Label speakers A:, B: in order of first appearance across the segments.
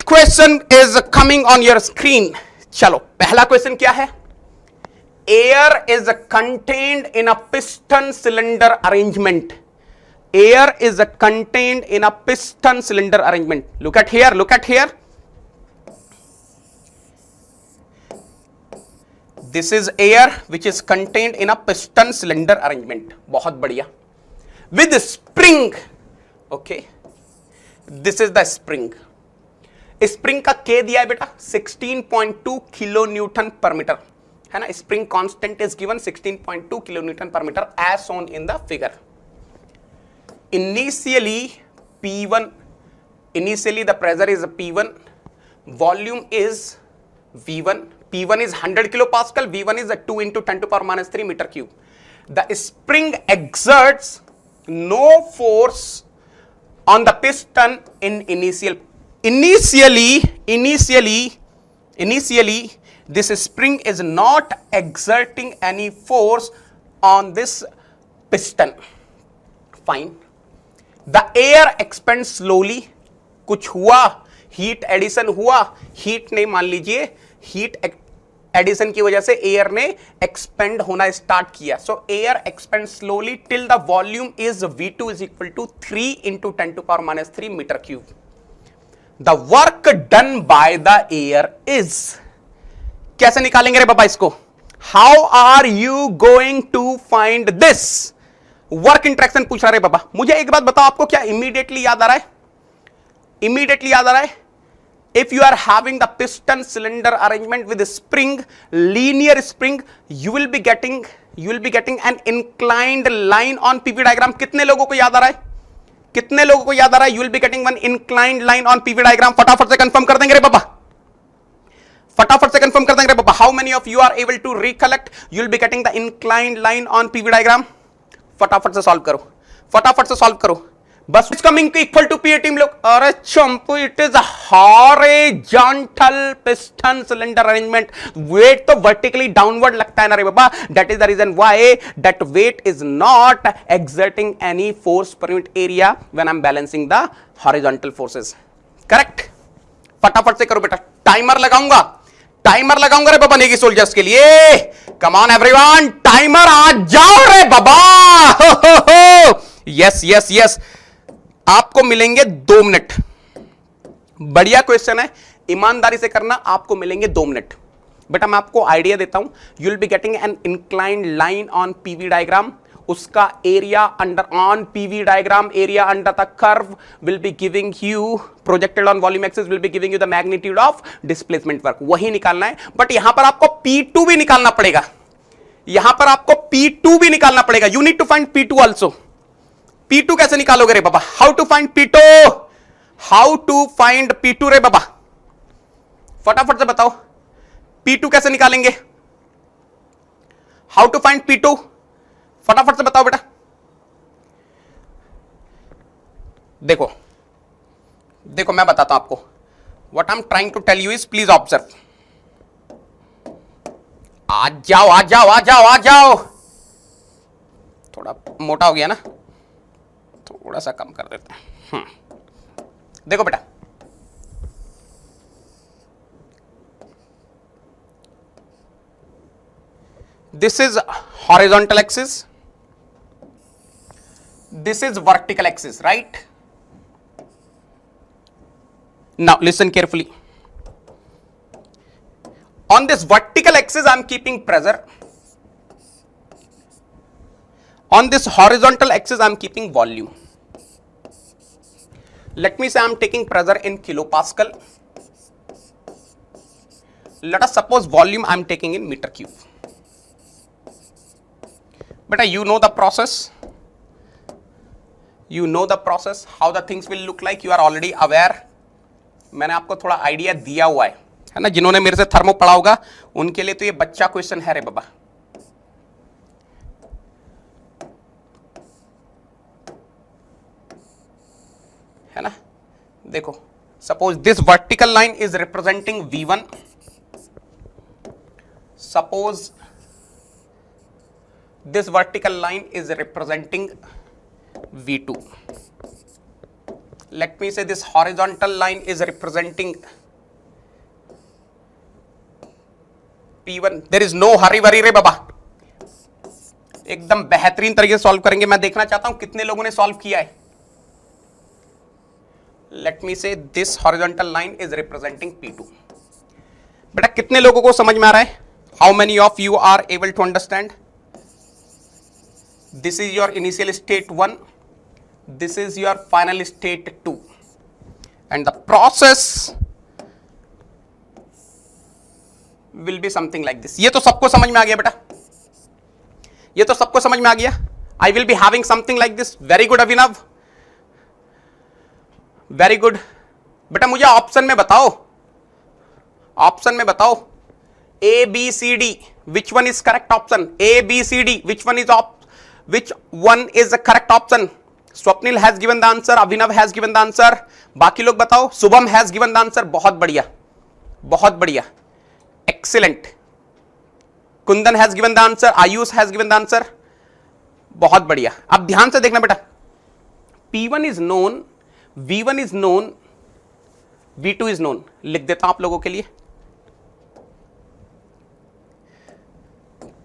A: Question is coming on your screen. चलो पहला question क्या है? Air is contained in a piston cylinder arrangement. Air is contained in a piston cylinder arrangement. Look at here, look at here. This is air which is contained in a piston cylinder arrangement. बहुत बढ़िया. With spring. Okay. This is the spring. Spring का K दिया है बेटा 16.2 kilo newton per metre, है ना. Spring constant is given 16.2 kilo newton per metre as shown in the figure. Initially P1, initially the pressure is P1, volume is V1, P1 is 100 kilopascal, V1 is 2 into 10 to power minus 3 meter cube. The spring exerts no force on the piston in initially this spring is not exerting any force on this piston. Fine. The air expands slowly. कुछ हुआ, heat addition हुआ, heat ने मान लीजिए heat addition की वजह से air ने एक्सपेंड होना स्टार्ट किया. So air expand slowly till the volume is V2 is equal to 3 into 10 to power minus 3 metre cube. The work done by the air is, कैसे निकालेंगे रे बाबा इसको? How are you going to find this? Work interaction पूछ रहा है बाबा. मुझे एक बात बताओ, आपको क्या इमीडिएटली याद आ रहा है? इमीडिएटली याद आ रहा है, if you are having the piston cylinder arrangement with spring, linear spring, you will be getting an inclined line on PV diagram. कितने लोगों को याद आ रहा है? कितने लोगों को याद आ रहा है? You will be getting one inclined line on PV diagram. फटाफट से कंफर्म कर देंगे रे बाबा, फटाफट से कंफर्म कर देंगे रे बाबा. How many of you are able to recollect? You will be getting the inclined line on PV diagram. फटाफट से सॉल्व करो, फटाफट से सॉल्व करो. बस coming to equal to P team लोग. अरे चंपू, it is horizontal piston cylinder arrangement. Weight तो वर्टिकली डाउनवर्ड लगता है ना रे बाबा. That is the reason why that weight is not exerting any force per unit area when I am balancing the horizontal forces. Correct? फटाफट से करो बेटा. टाइमर लगाऊंगा, टाइमर लगाऊंगा रे बाबा नेगी सोल्जर्स के लिए. कम ऑन एवरीवन, टाइमर आ जाओ रे बाबा. यस यस यस, आपको मिलेंगे 2 मिनट. बढ़िया क्वेश्चन है, ईमानदारी से करना. आपको मिलेंगे 2 मिनट. बेटा मैं आपको आइडिया देता हूं. You will be getting an inclined line on PV diagram. उसका area under on PV diagram, area under the curve will be giving you, projected on volume axis will be giving you the magnitude of displacement work. वही निकालना है. But यहां पर आपको P2 भी निकालना पड़ेगा. यहां पर आपको P2 भी निकालना पड़ेगा. You need to find P2 also. P2 कैसे निकालोगे रे बाबा? How to find P2? How to find P2 रे बाबा? फटाफट से बताओ, P2 कैसे निकालेंगे? How to find P2? फटाफट से बताओ बेटा. देखो देखो मैं बताता हूं आपको. What I am trying to tell you is, please observe. आ जाओ आ जाओ आ जाओ आ जाओ. थोड़ा मोटा हो गया ना, थोड़ा सा कम कर देते हैं. देखो बेटा, this is horizontal axis, this is vertical axis, right? Now listen carefully. On this vertical axis I am keeping pressure, on this horizontal axis I am keeping volume. Let me say I am taking pressure in kilopascal. Let us suppose volume I am taking in meter cube. Beta, you know the process. You know the process, how the things will look like. You are already aware. मैंने आपको थोड़ा idea दिया हुआ है ना. जिन्होंने मेरे से थर्मो पढ़ा होगा उनके लिए तो ये बच्चा क्वेश्चन है रे बाबा. है ना. देखो, suppose this vertical line is representing V1. Suppose this vertical line is representing V2. let me say this horizontal line is representing P1. there is no hurry worry रे बाबा, एकदम बेहतरीन तरीके से सॉल्व करेंगे. मैं देखना चाहता हूं कितने लोगों ने सॉल्व किया है. लेट मी से this horizontal line is representing P2. बेटा कितने लोगों को समझ में आ रहा है? How many of you are able to understand? This is your initial state 1, this is your final state 2, and the process will be something like this. ये तो सबको समझ में आ गया बेटा, ये तो सबको समझ में आ गया. I will be having something like this. Very good Abhinav, very good. बेटा मुझे ऑप्शन में बताओ, ऑप्शन में बताओ A B C D which one is correct option? A B C D which one is the correct option? Swapnil has given the answer, Abhinav has given the answer, बाकी लोग बताओ. Shubham has given the answer. बहुत बढ़िया, बहुत बढ़िया, excellent. Kundan has given the answer, Ayush has given the answer. बहुत बढ़िया. अब ध्यान से देखना बेटा, P1 is known, V1 is known, V2 is known. लिख देता हूं आप लोगों के लिए.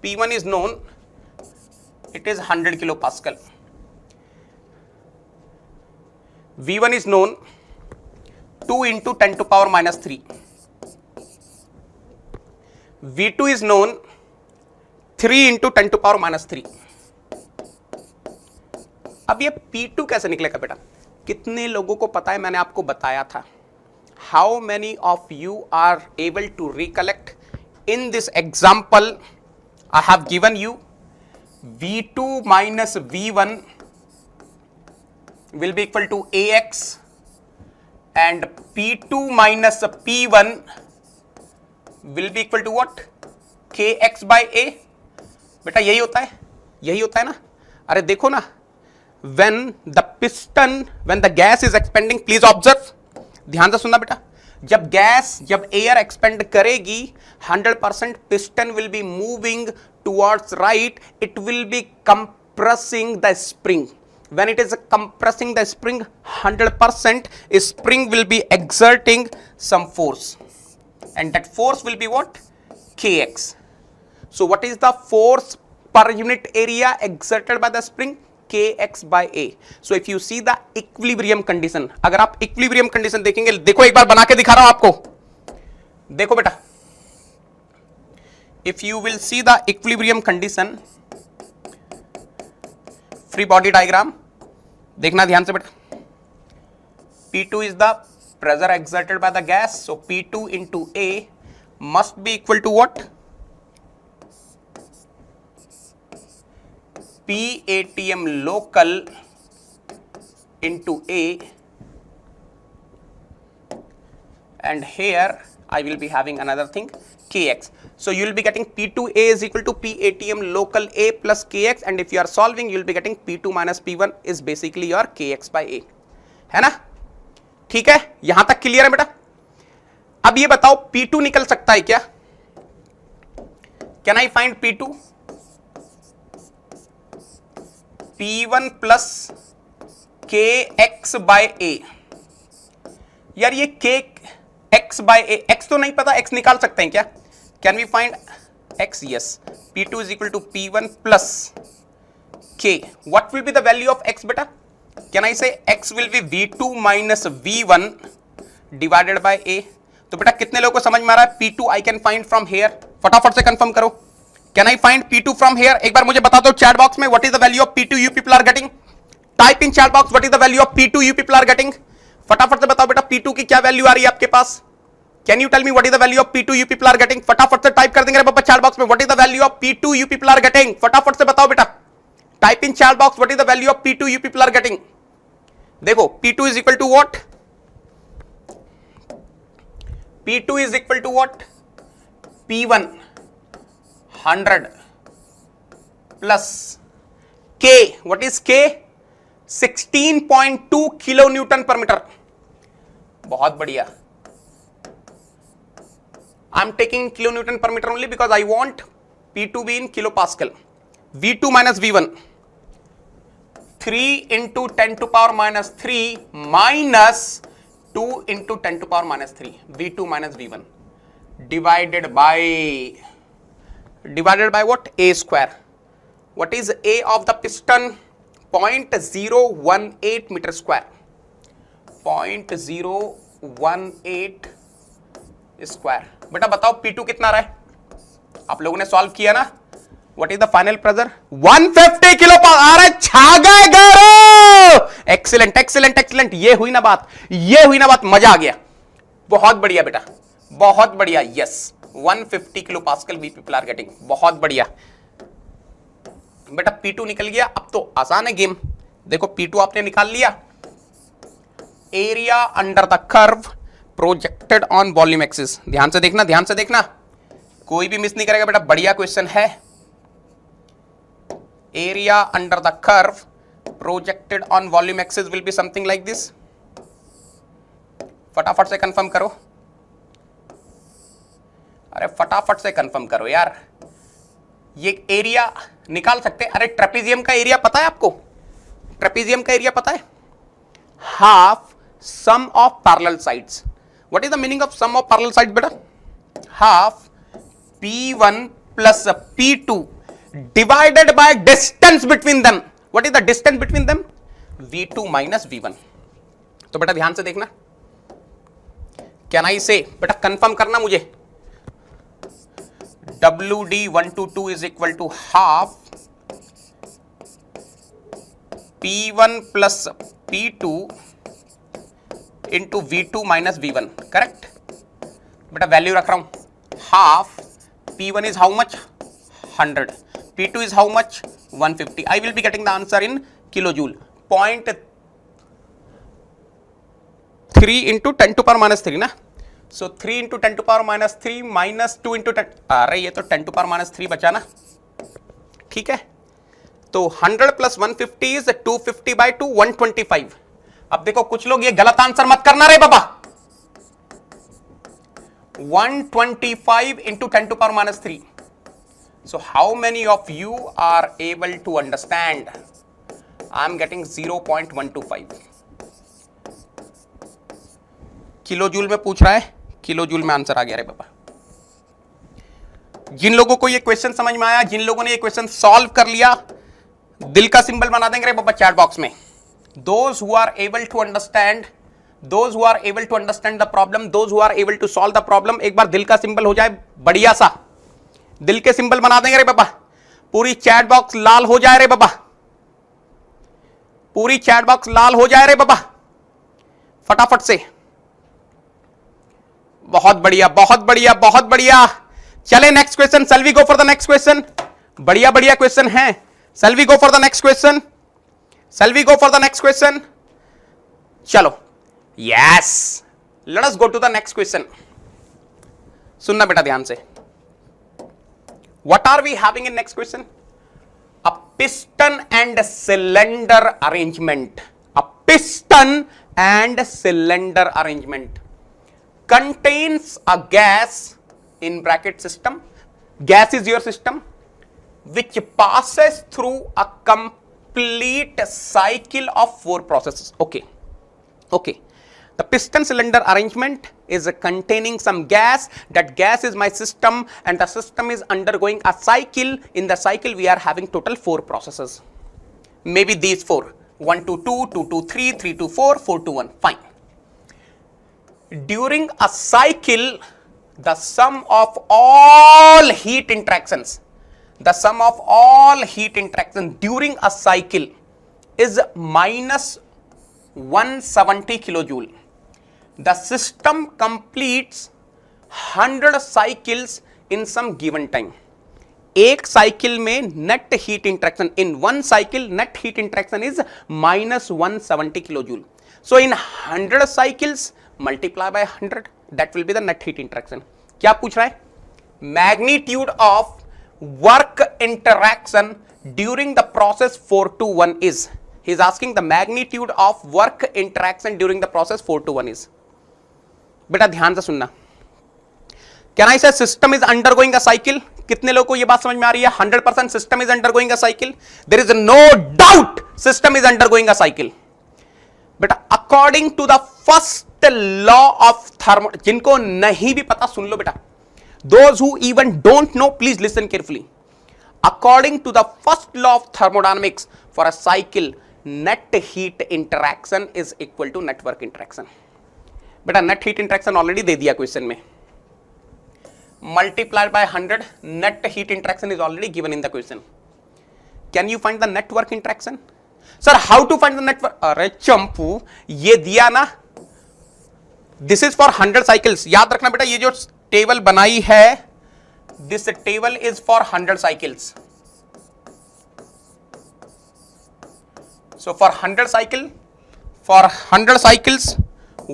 A: P1 is known, it is 100 kilo pascal. V1 is known 2 into 10 to power minus 3. V2 is known 3 into 10 to power minus 3. अब ये P2 कैसे निकलेगा बेटा? कितने लोगों को पता है? मैंने आपको बताया था. How many of you are able to recollect? In this example, I have given you V2 minus V1 will be equal to AX and P2 minus P1 will be equal to what? KX by A. बेटा यही होता है, यही होता है ना. अरे देखो ना, when the gas is expanding, please observe, ध्यान से सुनना बेटा. जब एयर एक्सपेंड करेगी 100% piston will be moving towards right, it will be compressing the spring. When it is compressing the spring, 100% spring will be exerting some force, and that force will be what? Kx. So what is the force per unit area exerted by the spring? Kx by A. So if you see the equilibrium condition, अगर आप equilibrium condition देखेंगे, देखो एक बार बना के दिखा रहा हूं आपको. देखो बेटा, if you will see the equilibrium condition, free body diagram देखना ध्यान से बेटा. P2 is the pressure exerted by the gas, so P2 into A must be equal to what? PATM local into A, and here I will be having another thing, Kx. So you will be getting P2A is equal to PATM local A plus Kx, and if you are solving, you will be getting P2 minus P1 is basically your Kx by A. है ना? ठीक है, यहां तक clear है बेटा. अब ये बताओ P2 निकल सकता है क्या? Can I find P2? P1 plus Kx by A. यार ये Kx by A, x तो नहीं पता, x निकाल सकते हैं क्या? Can we find x? Yes. P2 is equal to P1 plus K. What will be the value of x beta? Can I say x will be V2 minus V1 divided by A? तो बेटा कितने लोगों को समझ में आ रहा है? P2 I can find from here. फटाफट से कंफर्म करो. Can I find P2 from here? एक बार मुझे बता दो चैट बॉक्स में, what is the value of P2 you people are getting? Type in chat box what is the value of P2 you people are getting. फटाफट से बताओ बेटा P2 की क्या वैल्यू आ रही है आपके पास? Can you tell me what is the value of P2 you people are getting? फटाफट से टाइप कर देंगे पापा चैट बॉक्स में, what is the value of P2 you people are getting? फटाफट से बताओ बेटा. Type in chat box what is the value of P2 you people are getting. देखो P2 is equal to what? P2 is equal to what? P1 100 plus K. What is K? 16.2 kilo newton per metre. बहुत बढ़िया. I am taking kilonewton per meter only because I want P2 be in kilopascal. V2 minus V1. 3 into 10 to power minus 3 minus 2 into 10 to power minus 3 V2 minus V1 divided by what? A square. What is A of the piston? 0.018 meter square. 0.018 square. बेटा बताओ P2 कितना रहा है? आप लोगों ने solve किया ना? What is the final pressure? 150 kilo power. अरे छा गए गारो. Excellent excellent excellent. ये हुई ना बात, ये हुई ना बात. मजा आ गया. बहुत बढ़िया बेटा, बहुत बढ़िया. Yes, 150 kilo pascal we people are getting. बहुत बढ़िया बेटा. P2 निकल गया. अब तो आसान है गेम. देखो P2 आपने निकाल लिया. Area under the curve projected on volume axis. ध्यान से देखना, ध्यान से देखना, कोई भी मिस नहीं करेगा बेटा. बढ़िया क्वेश्चन है. Area under the curve projected on volume axis will be something like this. फटाफट से कंफर्म करो. अरे फटाफट से कंफर्म करो यार. ये एरिया निकाल सकते हैं. अरे ट्रेपेजियम का एरिया पता है आपको? ट्रेपेजियम का एरिया पता है? Half sum of parallel sides. What is the meaning of sum of parallel sides बेटा? Half P1 plus P2 divided by distance between them. What is the distance between them? V2 minus V1. तो बेटा ध्यान से देखना. Can I say? बेटा confirm करना मुझे. WD122 is equal to half P1 plus P2 into V2 minus V1. Correct बेटा. Value रख रहा हूं. Half P1 is how much? 100. P2 is how much? 150. I will be getting the answer in kilojoule. 0.3 into 10 to power minus 3 ना. So 3 into 10 to power minus 3 minus 2 into 10. अरे ये तो 10 to power minus 3 बचा ना. ठीक है. तो 100 plus 150 is 250 by 2 125. अब देखो कुछ लोग ये गलत आंसर मत करना रे बाबा. 125 into 10 to power minus 3. So how many of you are able to understand? I am getting 0.125. Kilo joule में पूछ रहा है. किलो जूल में आंसर आ गया रे बाबा. जिन लोगों को ये क्वेश्चन समझ में आया, जिन लोगों ने ये क्वेश्चन सॉल्व कर लिया, दिल का सिंबल बना देंगे रे बाबा चैट बॉक्स में. Those who are able to understand, those who are able to understand the problem, those who are able to solve the problem, एक बार दिल का सिंबल हो जाए बढ़िया सा. दिल के सिंबल बना देंगे रे बाबा. पूरी चैट बॉक्स लाल हो जाए रे बाबा. पूरी चैट बॉक्स लाल हो जाए रे बाबा. फटाफट से. बहुत बढ़िया, बहुत बढ़िया, बहुत बढ़िया. चले next question. Shall we go for the next question? बढ़िया बढ़िया क्वेश्चन है. Shall we go for the next question? Shall we go for the next question? चलो. Yes. Let us go to the next question. सुनना बेटा ध्यान से. What are we having in next question? A piston and cylinder arrangement. A piston and cylinder arrangement contains a gas in bracket system. Gas is your system which passes through a complete cycle of 4 processes. Okay. Okay. The piston cylinder arrangement is containing some gas. That gas is my system and the system is undergoing a cycle. In the cycle we are having total 4 processes. Maybe these 4. 1 to 2, 2 to 3, 3 to 4, 4 to 1. Fine. During a cycle, the sum of all heat interactions, the sum of all heat interactions during a cycle is minus 170 kilojoule. The system completes 100 cycles in some given time. एक cycle में net heat interaction, in one cycle net heat interaction is minus 170 kilojoule. So in 100 cycles multiply by 100, that will be the net heat interaction. क्या पूछ रहा है? Magnitude of work interaction during the process 4 to 1 is. He is asking the magnitude of work interaction during the process 4 to 1 is. बेटा ध्यान से सुनना. Can I say system is undergoing a cycle? कितने लोगों को ये बात समझ में आ रही है? 100% system is undergoing a cycle, there is no doubt system is undergoing a cycle. बेटा according to the first law of thermo, जिनको नहीं भी पता सुन लो बेटा, those who even don't know please listen carefully. According to the first law of thermodynamics, for a cycle net heat interaction is equal to net work interaction. बेटा net heat interaction already दे दिया क्वेश्चन में, multiplied by 100, net heat interaction is already given in the question. Can you find the network interaction? Sir, how to find the network? अरे चंपू, ये दिया ना, this is for 100 cycles. याद रखना बेटा, ये जो टेबल बनाई है, this table is for 100 cycles. So for 100 cycles,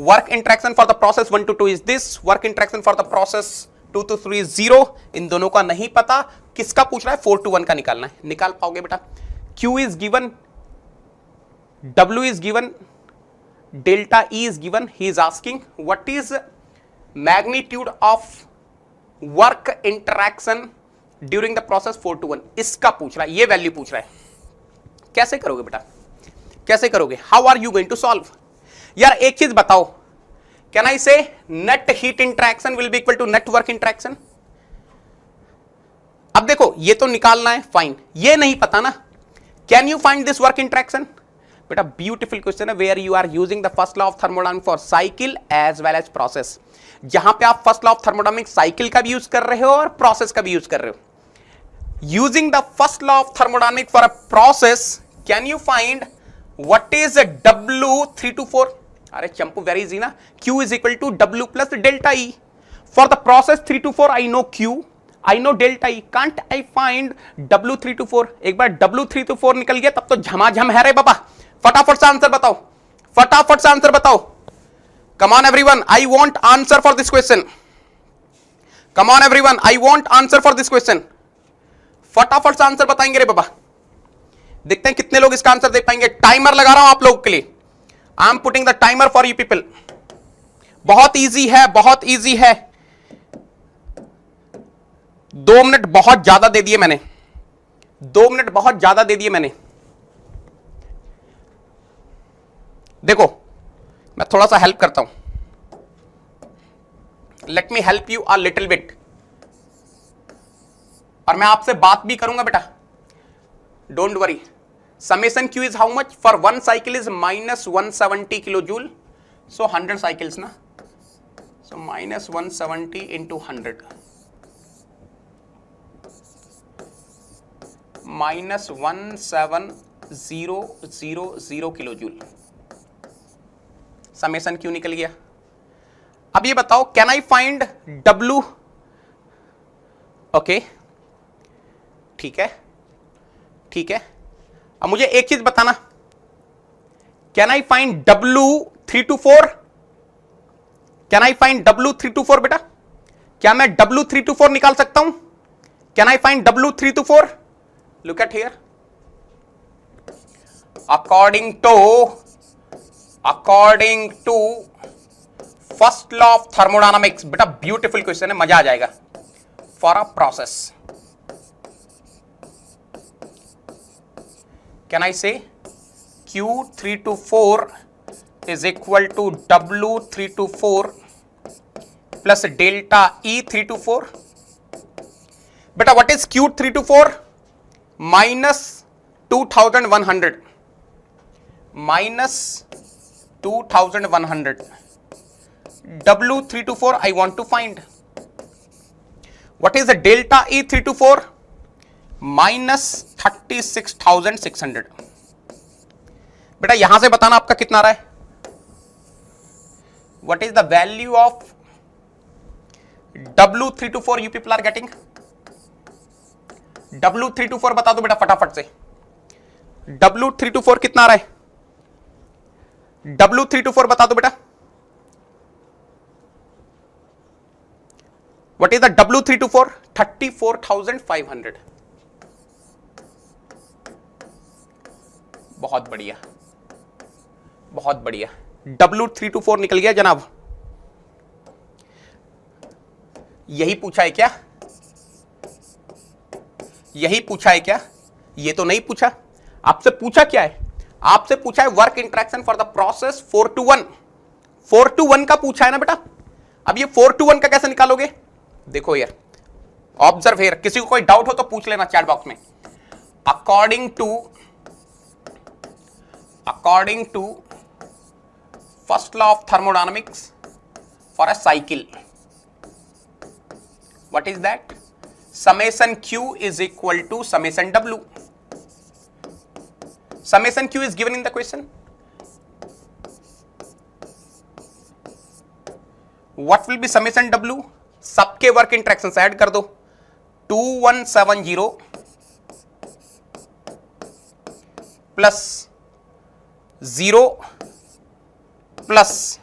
A: work interaction for the process 1 to 2 is this, work interaction for the process 2 to 3 is 0. इन दोनों का नहीं पता, किसका पूछ रहा है? 4 to 1 का निकालना है, निकाल पाओगे बेटा? Q is given, W is given, delta E is given. He is asking what is magnitude of work interaction during the process 4 to 1. इसका पूछ रहा है, ये वैल्यू पूछ रहा है। कैसे करोगे बेटा, कैसे करोगे? How are you going to solve? यार एक चीज बताओ, can I say net heat interaction will be equal to net work interaction? अब देखो ये तो निकालना है, फाइन, ये नहीं पता ना, can you find this work interaction? बेटा ब्यूटीफुल क्वेश्चन है, where you are using the first law of thermodynamics for cycle as well as process. जहां पे आप first law of thermodynamics cycle का भी यूज कर रहे हो और प्रोसेस का भी यूज कर रहे हो। Using the first law of thermodynamics for a process, can you find what is W324? अरे चंपू वेरी इजी ना, Q is equal to W plus delta E. For the process 3 to 4 I know Q, I know delta E. Can't I find W324? एक बार W324 निकल गया तब तो झमाझम है रे बाबा। फटाफट से आंसर बताओ, फटाफट से आंसर बताओ। Come on everyone, I want answer for this question. Come on everyone, I want answer for this question. फटाफट से आंसर बताएंगे रे बाबा। देखते हैं कितने लोग इसका आंसर दे पाएंगे। टाइमर लगा रहा हूं आप लोगों के लिए, I am putting the timer for you people. बहुत इजी है, बहुत इजी है। 2 मिनट बहुत ज्यादा दे दिए मैंने, 2 मिनट बहुत ज्यादा दे दिए मैंने। देखो मैं थोड़ा सा हेल्प करता हूं, let me help you a little bit, और मैं आपसे बात भी करूंगा बेटा, don't worry. Summation Q is how much? For one cycle is minus 170 kilojoule. So 100 cycles na. So minus 170 into 100. Minus 17000 kilojoule. Summation Q निकल गया। अब ये बताओ, can I find W? Okay. ठीक है, ठीक है। अब मुझे एक चीज बताना, can I find W324? Can I find W324 बेटा? क्या मैं W324 निकाल सकता हूं? Can I find W324? Look at here, according to first law of thermodynamics, बेटा ब्यूटीफुल क्वेश्चन है, मजा आ जाएगा। For a process, can I say Q324 is equal to W324 plus delta E324? बेटा what is Q324? Minus 2100, minus 2100. W324 I want to find. What is the delta E324? Minus 36,600। बेटा यहां से बताना आपका कितना रहा है। What is the value of W324 you people are getting? W324 बता दो बेटा फटाफट से। W324 कितना रहा है? W324 बता दो बेटा। What is the W324? 34,500। बहुत बढ़िया, बहुत बढ़िया। W324 निकल गया जनाब। यही पूछा है क्या? यही पूछा है क्या? ये तो नहीं पूछा। आपसे पूछा क्या है? आपसे पूछा है work interaction for the process 4 to 1। 4 to 1 का पूछा है ना बेटा। अब ये 4 to 1 का कैसे निकालोगे? देखो यार, ऑब्जर्व हियर, किसी को कोई डाउट हो तो पूछ लेना चैट बॉक्स में। According to first law of thermodynamics for a cycle, what is that? Summation Q is equal to summation W. Summation Q is given in the question. What will be summation W? सबके work interaction से add कर दो। 2170 plus 0 plus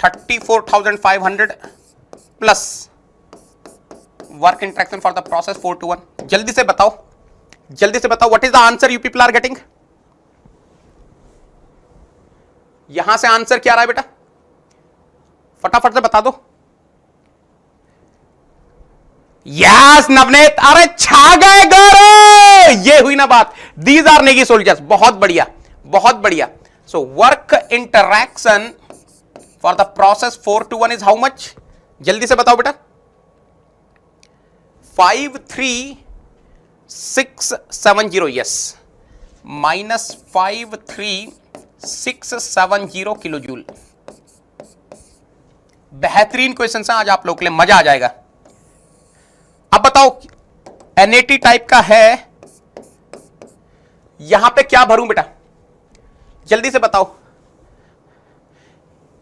A: 34,500 plus work interaction for the process 4 to 1। जल्दी से बताओ what is the answer you people are getting? यहां से answer क्या आ रहा है बेटा? फटाफट से बता दो। यस नवनीत, अरे छा गए गौरव, ये हुई ना बात। These are Negi soldiers. बहुत बढ़िया, बहुत बढ़िया। So work interaction for the process 4 to 1 is how much? जल्दी से बताओ बेटा। 53670, यस, माइनस 53670 किलो जूल। बेहतरीन क्वेश्चन है आज आप लोगों के लिए, मजा आ जाएगा। अब बताओ NAT टाइप का है, यहां पे क्या भरूं बेटा? जल्दी से बताओ,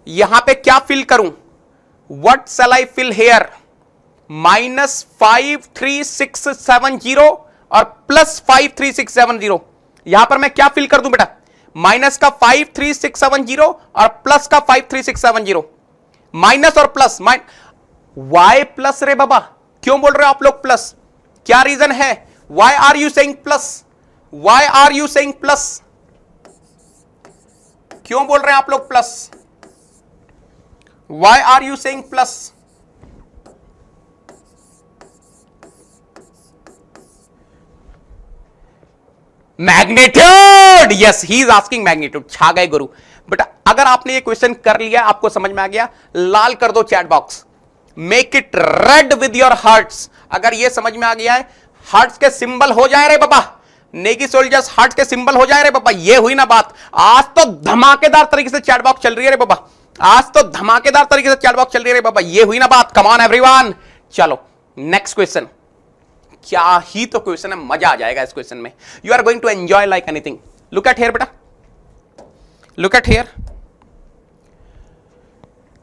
A: यहां पे क्या फिल करूं? What shall I fill here? Minus 53670 और प्लस 53670, यहां पर मैं क्या फिल कर दूं बेटा? माइनस का 53670 और प्लस का 53670, माइनस और प्लस। वाई प्लस रे बाबा, क्यों बोल रहे हो आप लोग प्लस? क्या रीजन है? Why are you saying plus? Why are you saying plus? क्यों बोल रहे हैं आप लोग plus? Why are you saying plus? Magnitude, yes, he is asking magnitude. छा गए गुरु। बट अगर आपने ये क्वेश्चन कर लिया, आपको समझ में आ गया, लाल कर दो chat box, make it read with your hearts. अगर ये समझ में आ गया है, हार्ट्स के सिंबल हो जाए रे बाबा, नेगी सोल्जर्स हार्ट्स के सिंबल हो जाए रे बाबा। ये हुई ना बात। आज तो धमाकेदार तरीके से चैट बॉक्स चल रही है रे बाबा, आज तो धमाकेदार तरीके से चैट बॉक्स चल रही है रे बाबा। ये हुई ना बात। कम ऑन एवरीवन, चलो नेक्स्ट क्वेश्चन। क्या ही तो क्वेश्चन है, मजा आ जाएगा इस क्वेश्चन में। You are going to enjoy like anything. Look at here बेटा, look at here.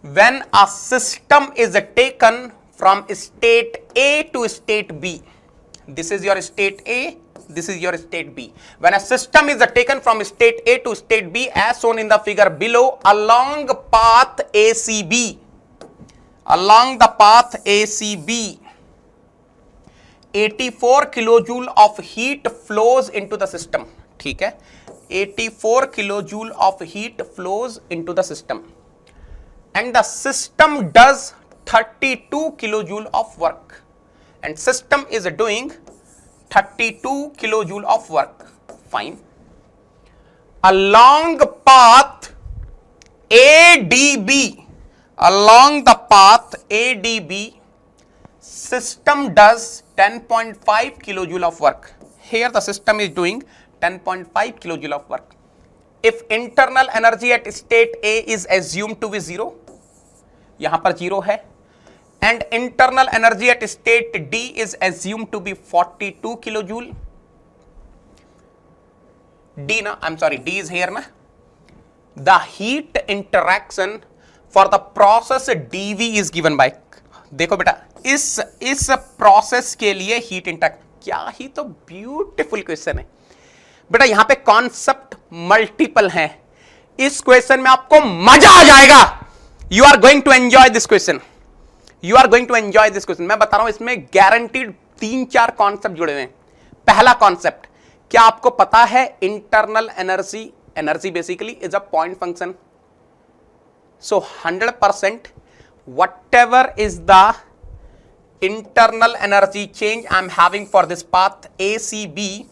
A: When a system is taken from state A to state B, this is your state A, this is your state B. When a system is taken from state A to state B as shown in the figure below along path ACB, along the path ACB, 84 kilojoule of heat flows into the system. ठीक है, 84 kilojoule of heat flows into the system and the system does 32 kilojoule of work, and system is doing 32 kilojoule of work. Fine. Along path ADB, along the path ADB, system does 10.5 kilojoule of work. Here the system is doing 10.5 kilojoule of work. If internal energy at state A is assumed to be 0, यहां पर 0 है, and internal energy at state D is assumed to be 42 kilojoule. D na, I'm sorry, D is here na. The heat interaction for the process dV is given by, देखो बेटा, इस process के लिए heat interact, क्या ही तो beautiful question है बेटा। यहां पे कॉन्सेप्ट मल्टीपल हैं। इस क्वेश्चन में आपको मजा आ जाएगा। You are going to enjoy this question, you are going to enjoy this question. मैं बता रहा हूं, इसमें गारंटीड 3-4 कॉन्सेप्ट जुड़े हुए हैं। पहला कॉन्सेप्ट, क्या आपको पता है internal energy basically is a point function. So 100% whatever is the internal energy change I'm having for this path ACB,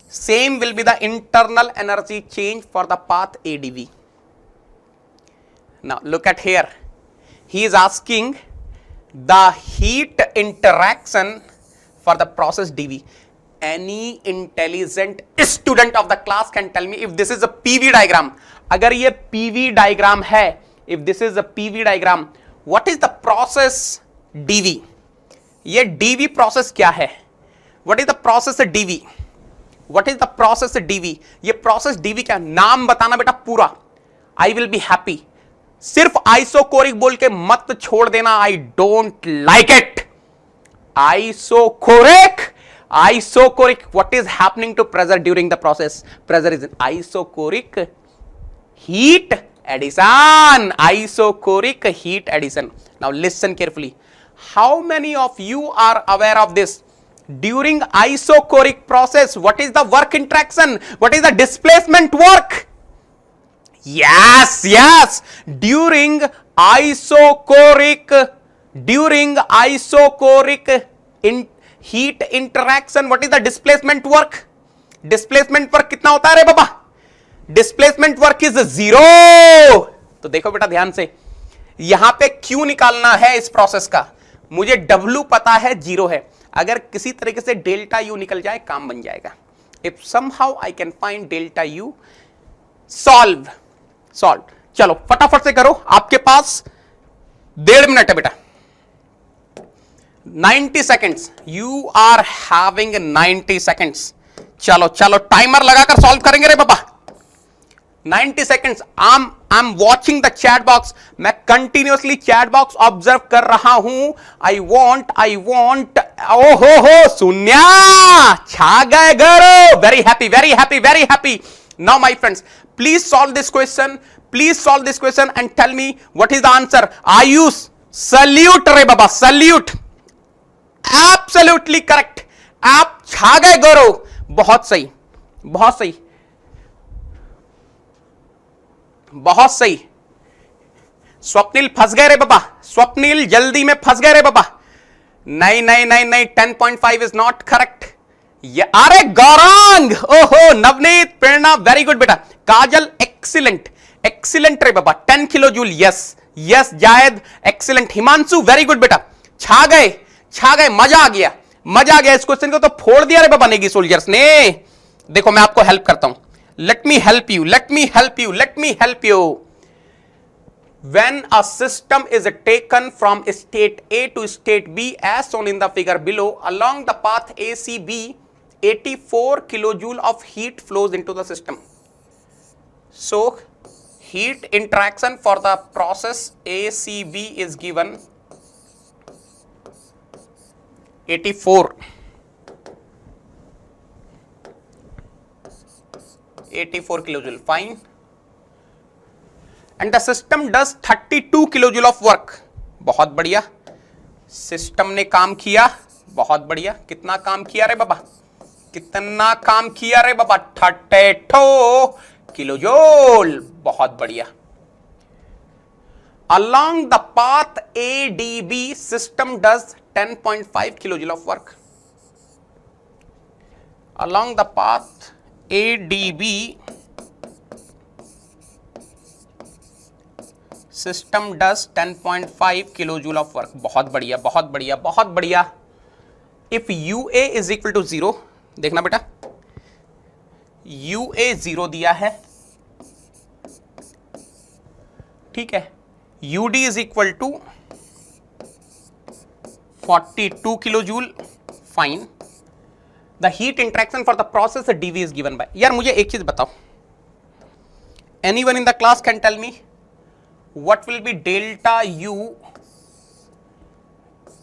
A: same will be the internal energy change for the path ADV. Now look at here, he is asking the heat interaction for the process DV. Any intelligent student of the class can tell me if this is a PV diagram. अगर ये PV diagram है, if this is a PV diagram, what is the process DV? ये DV process क्या है? What is the process DV? What is the process DV? ये process DV क्या? नाम बताना बेटा पूरा. I will be happy. सिर्फ आइसोकोरिक बोल के मत छोड़ देना. I don't like it. Isocoric. What is happening to pressure during the process? Pressure is isocoric heat addition. Isocoric heat addition. Now listen carefully. How many of you are aware of this? During isocoric process, what is the work interaction? What is the displacement work? Yes. During isocoric heat interaction, what is the displacement work? Displacement work कितना होता है रे बाबा? Displacement work is 0. तो देखो बेटा ध्यान से, यहां पे Q निकालना है इस प्रोसेस का. मुझे W पता है 0 है. अगर किसी तरीके से डेल्टा U निकल जाए काम बन जाएगा. If somehow I can find delta U, solve. चलो फटाफट से करो, आपके पास 1.5 मिनट है बेटा. 90 seconds. You are having 90 seconds. चलो टाइमर लगाकर सॉल्व करेंगे रे बाबा. 90 seconds. I'm watching the chat box. मैं कंटिन्यूअसली चैट बॉक्स ऑब्जर्व कर रहा हूं. I want. हो शून्या छा गए गरो. Very happy. Now my friends, please solve this question and tell me what is the answer. Ayush, salute रे बाबा, salute. Absolutely correct. आप छा गए गौरव. बहुत सही. स्वप्निल फंस गए रे बाबा. स्वप्निल जल्दी में फंस गए रे बाबा. नहीं 10.5 इज नॉट करेक्ट. अरे गौरांग, ओहो नवनीत, प्रेरणा, वेरी गुड बेटा. काजल एक्सीलेंट रे बाबा. 10 किलो जूल. यस जायद एक्सीलेंट. हिमांशु वेरी गुड बेटा. छा गए. मजा आ गया. इस क्वेश्चन को तो फोड़ दिया रे बाबा नेगी सोल्जर्स ने. देखो मैं आपको हेल्प करता हूं. Let me help you. When a system is taken from state A to state B as shown in the figure below, along the path ACB, 84 kilojoule of heat flows into the system. So heat interaction for the process ACB is given 84 kilojoule. Fine. And the system does 32 kilojoule of work. बहुत बढ़िया. System ने काम किया. बहुत बढ़िया. कितना काम किया रे बाबा? 32 किलोजूल. बहुत बढ़िया. Along the path ADB, system does 10.5 kilojoule of work. Along the path ADB, system does 10.5 kilojoule of work. बहुत बढ़िया. If UA is equal to 0, देखना बेटा, UA 0 दिया है, ठीक है. UD is equal to 42 kilojoule. Fine. The heat interaction for the process DV is given by. यार मुझे एक चीज बताओ. Anyone in the class can tell me what will be delta U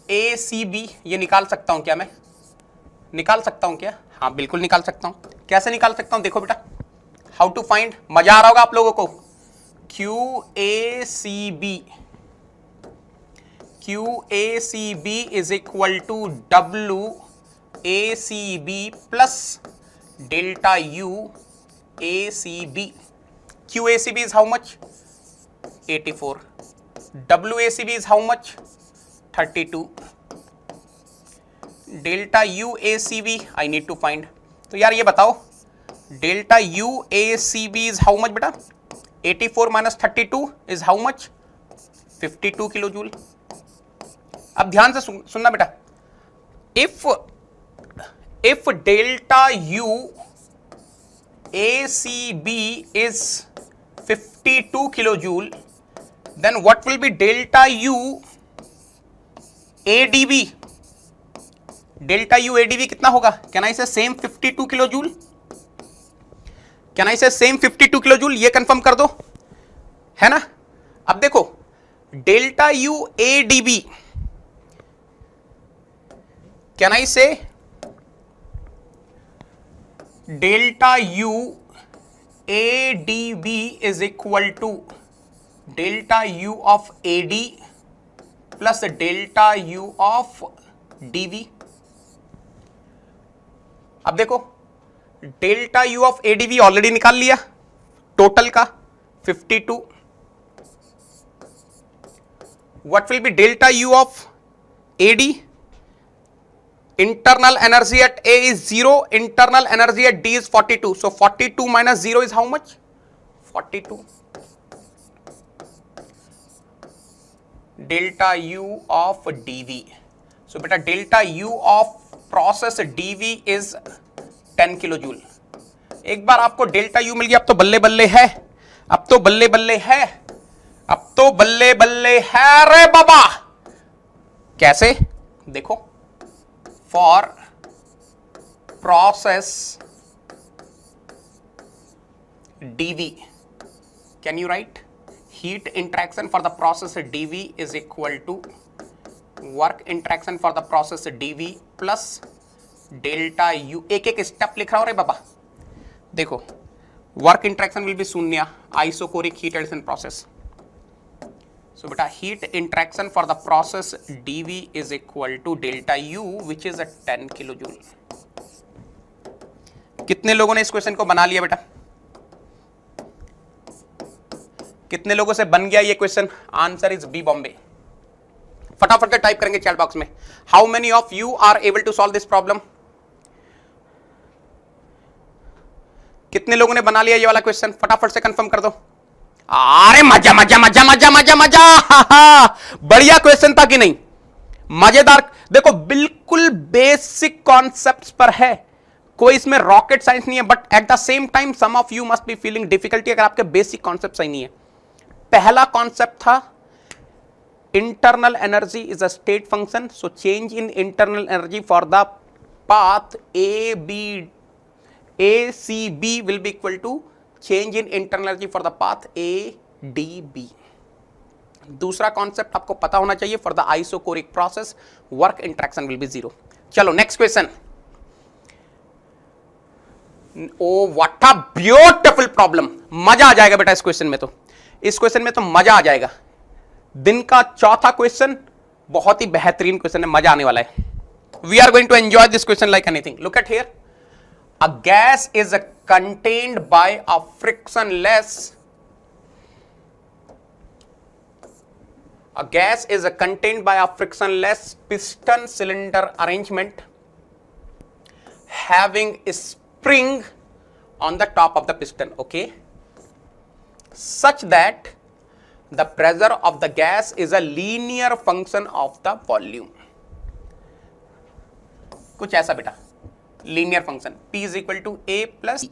A: ACB? ये निकाल सकता हूं क्या मैं? निकाल सकता हूं क्या? हाँ बिल्कुल निकाल सकता हूं. कैसे निकाल सकता हूं? देखो बेटा, हाउ टू फाइंड. मजा आ रहा होगा आप लोगों को. QACB is equal to WACB plus delta U ACB. QACB is how much? 84. WACB is how much? 32. Delta U A C B I need to find. तो यार ये बताओ delta U A C B is how much बेटा? 84 माइनस 32 is how much? 52 kilo joule. अब ध्यान से सुनना बेटा, if delta U ACB is 52 kilojoule, then what will be delta U ADB? Delta U ADB कितना होगा? Can I say same 52 kilojoule? Can I say same 52 kilojoule? ये confirm कर दो, है ना? अब देखो delta U ADB, can I say delta U ADB is equal to delta U of AD plus delta U of DV? अब देखो delta U of ADV already निकाल लिया, टोटल का 52. What will be delta U of AD? Internal energy at A is 0, internal energy at D is 42. So 42 minus 0 is how much? 42. Delta U of DV. So beta delta U of process DV is 10 kilojoule. एक बार आपको delta U मिल गया, अब तो बल्ले बल्ले है, अब तो बल्ले बल्ले है, अब तो बल्ले बल्ले है रे बाबा। कैसे? देखो, for process dV, can you write heat interaction for the process dV is equal to work interaction for the process dV plus delta U? एक एक स्टेप लिख रहा हूं रे बाबा। देखो वर्क इंटरेक्शन विल बी शून्य, isochoric heat addition process. So beta heat interaction for the process dV is equal to delta U which is a 10 kilojoule. कितने लोगों ने इस क्वेश्चन को बना लिया बेटा? कितने लोगों से बन गया ये question? Answer is B Bombay. फटाफट से टाइप करेंगे चैट बॉक्स में, how many of you are able to solve this problem? कितने लोगों ने बना लिया ये वाला क्वेश्चन? फटाफट से कंफर्म कर दो। अरे मजा मजा मजा मजा मजा मजा, बढ़िया क्वेश्चन था कि नहीं? मजेदार। देखो बिल्कुल बेसिक कॉन्सेप्ट्स पर है, कोई इसमें रॉकेट साइंस नहीं है, but at the same time some of you must be feeling difficulty अगर आपके बेसिक कॉन्सेप्ट सही नहीं है। पहला कॉन्सेप्ट था internal energy is a state function, so change in internal energy for the path ACB will be equal to change in internal energy for the path ADB. दूसरा concept आपको पता होना चाहिए, for the isochoric process work interaction will B 0. चलो next question. Oh what a beautiful problem, मजा आ जाएगा बेटा इस क्वेश्चन में। तो इस क्वेश्चन में तो मजा आ जाएगा। दिन का चौथा क्वेश्चन बहुत ही बेहतरीन क्वेश्चन है, मजा आने वाला है। We are going to enjoy this question like anything. Look at here, a gas is contained by a frictionless piston cylinder arrangement having a spring on the top of the piston, okay, such that the pressure of the gas is a linear function of the volume. कुछ ऐसा बेटा, linear function P is equal to A plus E.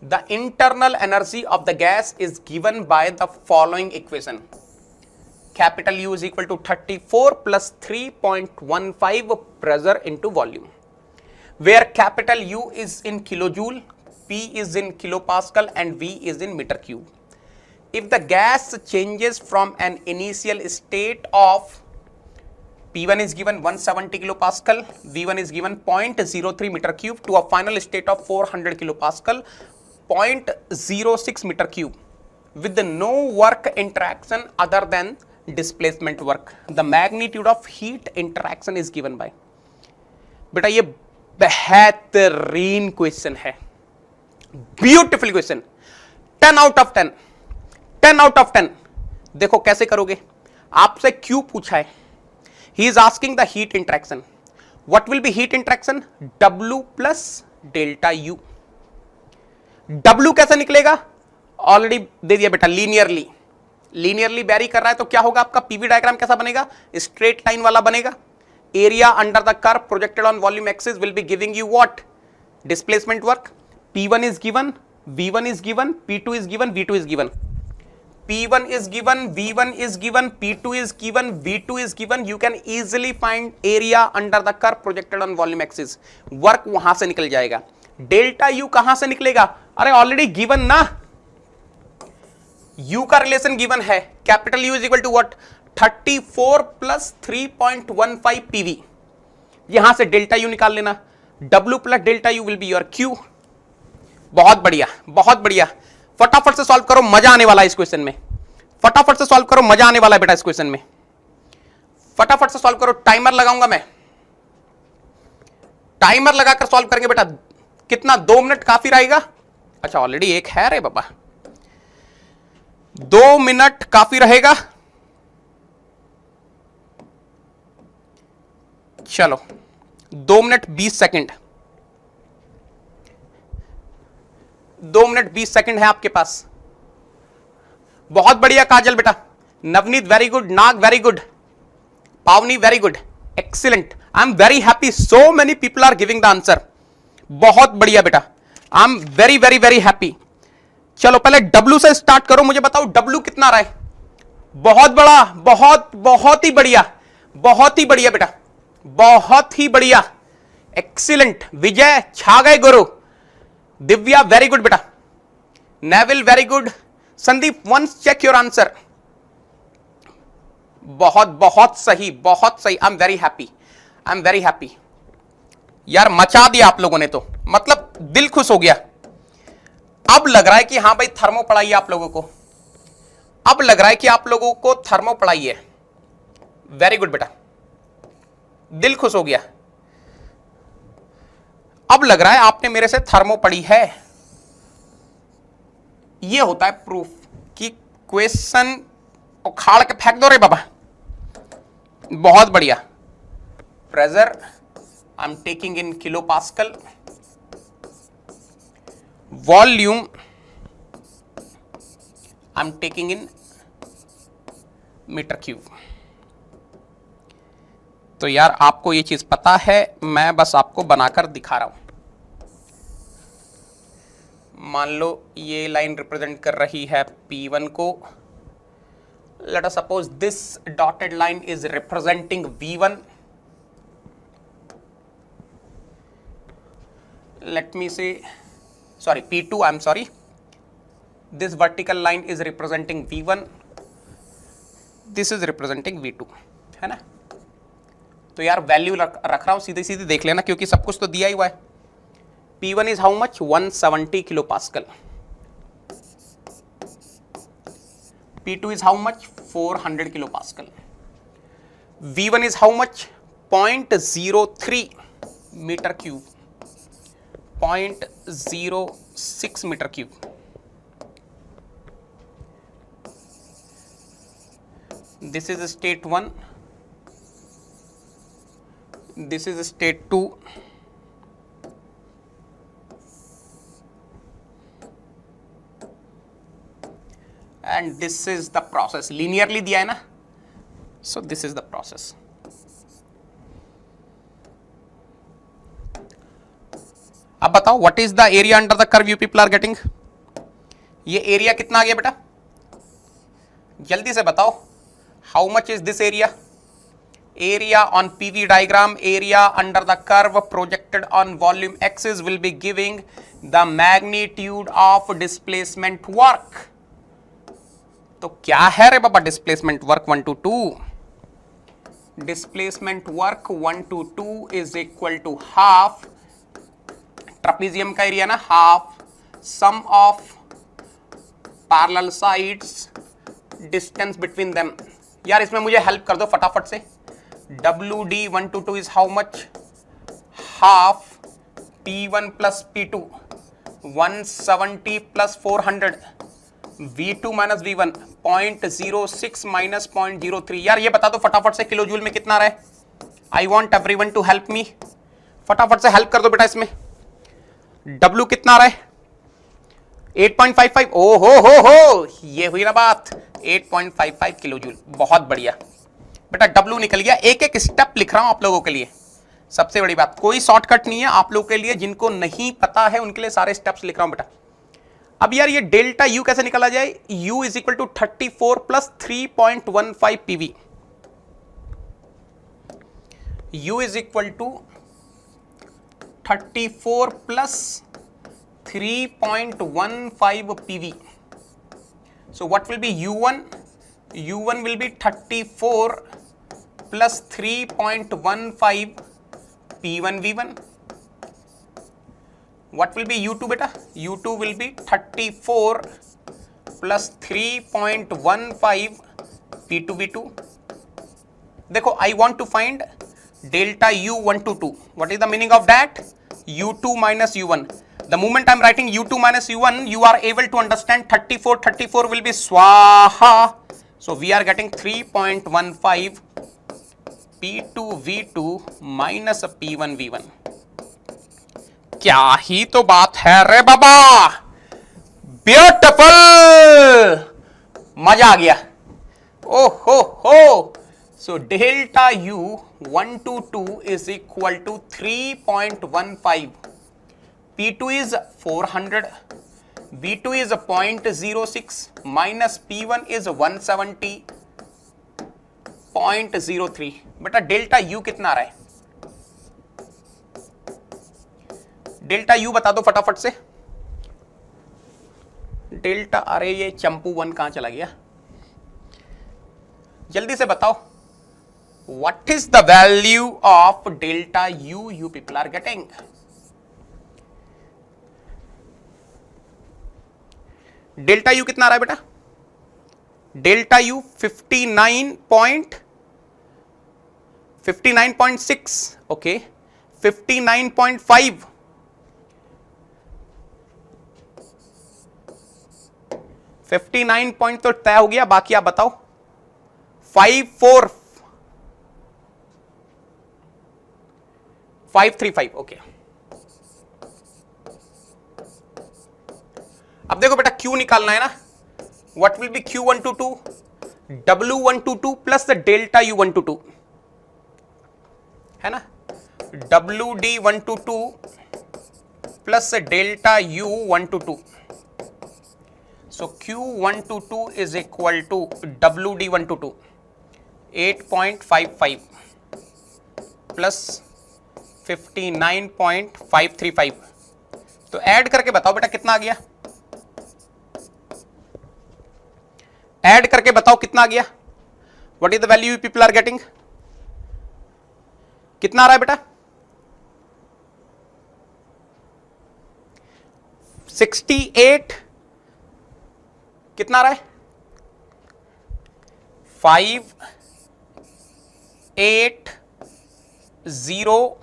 A: The internal energy of the gas is given by the following equation. Capital U is equal to 34 plus 3.15 pressure into volume, where capital U is in kilojoule, P is in kilopascal and V is in meter cube. If the gas changes from an initial state of P1 is given 170 kilopascal, V1 is given 0.03 meter cube to a final state of 400 kilopascal, 0.06 meter cube with no work interaction other than displacement work. The magnitude of heat interaction is given by. बेटा ये बेहतरीन question है, beautiful question, 10 out of 10, 10 out of 10। देखो कैसे करोगे, आपसे क्यों पूछा है, he is asking the heat interaction, what will be heat interaction? W plus delta U। W कैसे निकलेगा? ऑलरेडी दे दिया बेटा, लीनियरली। लीनियरली वेरी कर रहा है तो क्या होगा आपका पीवी डायग्राम कैसा बनेगा? स्ट्रेट लाइन वाला बनेगा। Area under the curve projected on volume axis will be giving you what? Displacement work. P1 is given, V1 is given, P2 is given, V2 is given. P1 is given, V1 is given, P2 is given, V2 is given. You can easily find area under the curve projected on volume axis. Work वहां से निकल जाएगा। Delta U कहां से निकलेगा? अरे already given ना, U का रिलेशन गिवन है। Capital U is equal to what? 34 plus 3.15 PV. यहां से डेल्टा यू निकाल लेना। W plus delta U will be your Q. बहुत बढ़िया, बहुत बढ़िया। फटाफट से सॉल्व करो, मजा आने वाला है इस क्वेश्चन में। फटाफट से सॉल्व करो, मजा आने वाला है बेटा इस क्वेश्चन में। फटाफट से सॉल्व करो। टाइमर लगाऊंगा मैं, टाइमर लगाकर सॉल्व करेंगे बेटा। कितना? 2 मिनट काफी रहेगा? अच्छा ऑलरेडी एक है रे बाबा, 2 मिनट काफी रहेगा। चलो 2 मिनट 20 सेकंड, 2 मिनट 20 सेकंड है आपके पास। बहुत बढ़िया काजल बेटा, Navneet very good, Nag very good, Pavani very good, excellent. I am very happy, so many people are giving the answer. बहुत बढ़िया बेटा, I am very very very happy. चलो पहले डब्ल्यू से स्टार्ट करो, मुझे बताओ डब्ल्यू कितना रहा है? बहुत बड़ा, बहुत बहुत ही बढ़िया, बहुत ही बढ़िया बेटा, बहुत ही बढ़िया, एक्सीलेंट। विजय छा गए गुरु। दिव्या वेरी गुड बेटा, Neville very good, Sandeep once check your answer. बहुत बहुत सही, बहुत सही। I am very happy, I am very happy. यार मचा दिया आप लोगों ने तो, मतलब दिल खुश हो गया। अब लग रहा है कि हाँ भाई थर्मो पढ़ाई है आप लोगों को, अब लग रहा है कि आप लोगों को थर्मो पढ़ाई है। वेरी गुड बेटा, दिल खुश हो गया। अब लग रहा है आपने मेरे से थर्मो पढ़ी है। ये होता है प्रूफ कि क्वेश्चन उखाड़ के फेंक दो रे बाबा। बहुत बढ़िया। Pressure I am taking in kilo pascal, volume I am taking in meter cube. तो यार आपको ये चीज पता है, मैं बस आपको बनाकर दिखा रहा हूं। मान लो ये लाइन रिप्रेजेंट कर रही है P1 को। Let us suppose this dotted line is representing V1। Let me say sorry P2, I am sorry. This vertical line is representing V1, this is representing V2, है ना? तो यार वैल्यू रख रहा हूं, सीधे सीधे देख लेना, क्योंकि सब कुछ तो दिया ही हुआ है। P1 is how much? 170 kilopascal. P2 is how much? 400 kilopascal. V1 is how much? 0.03 meter cube, 0.06 meter cube. This is state 1, this is state 2, and this is the process. Linearly दिया है ना, so this is the process. अब बताओ what is the area under the curve you people are getting? ये area कितना आ गया बेटा? जल्दी से बताओ। How much is this area? Area on PV diagram, area under the curve projected on volume axis will be giving the magnitude of displacement work. तो क्या है रे बाबा displacement work 1 to 2? Displacement work 1 to 2 is equal to half trapezium का area ना, half sum of parallel sides distance between them. यार इसमें मुझे हेल्प कर दो फटाफट से। WD 1 to 2 is how much? Half P1 plus P2, 170 plus 400, V2 minus V1, 0.06 minus 0.03। यार ये बता दो फटाफट से किलो जूल में कितना रहे? I want everyone to help me, फटाफट से हेल्प कर दो बेटा इसमें। W कितना आ रहा है? 8.55। ओ हो, ये हुई ना बात, 8.55 किलो जूल। बहुत बढ़िया बेटा, W निकल गया। एक एक स्टेप लिख रहा हूं आप लोगों के लिए, सबसे बड़ी बात, कोई शॉर्टकट नहीं है आप लोगों के लिए, जिनको नहीं पता है उनके लिए सारे स्टेप्स लिख रहा हूं बेटा। अब यार ये डेल्टा U कैसे निकाला जाए? U is equal to 34 plus 3.15 PV। U is equal to 34 plus 3.15 PV. So what will be U1? U1 will be 34 plus 3.15 P1 V1. What will be U2 beta? U2 will be 34 plus 3.15 P2 V2. देखो, I want to find delta U1 to 2. What is the meaning of that? U2 minus U1. The moment I am writing U2 minus U1, you are able to understand 34 will be swaha. So we are getting 3.15 P2 V2 minus P1 V1. क्या ही तो बात है रे बाबा, beautiful, मजा आ गया। हो so delta U 1 to 2 is equal to 3.15, P2 is 400, V2 is 0.06 minus P1 is 170.03। बेटा delta U कितना आ रहा है? डेल्टा U बता दो फटाफट से। डेल्टा, अरे ये चंपू 1 कहां चला गया? जल्दी से बताओ, what is the value of delta U you people are getting? Delta U कितना आ रहा है बेटा? डेल्टा U 59.6, ओके, 59.5, 59 पॉइंट तो तय हो गया, बाकी आप बताओ। 54535, ओके। अब देखो बेटा, Q निकालना है ना। What will be Q1 to 2? W1 to 2 plus delta U1 to 2 है ना। WD1 to 2 plus delta U1 to 2। So Q1 to 2 is equal to WD1 to 2, 8.55 plus 59.535। तो ऐड करके बताओ बेटा कितना आ गया? ऐड करके बताओ कितना आ गया? What is the value you people are getting? कितना आ रहा है बेटा? 68, कितना आ रहा है? 580,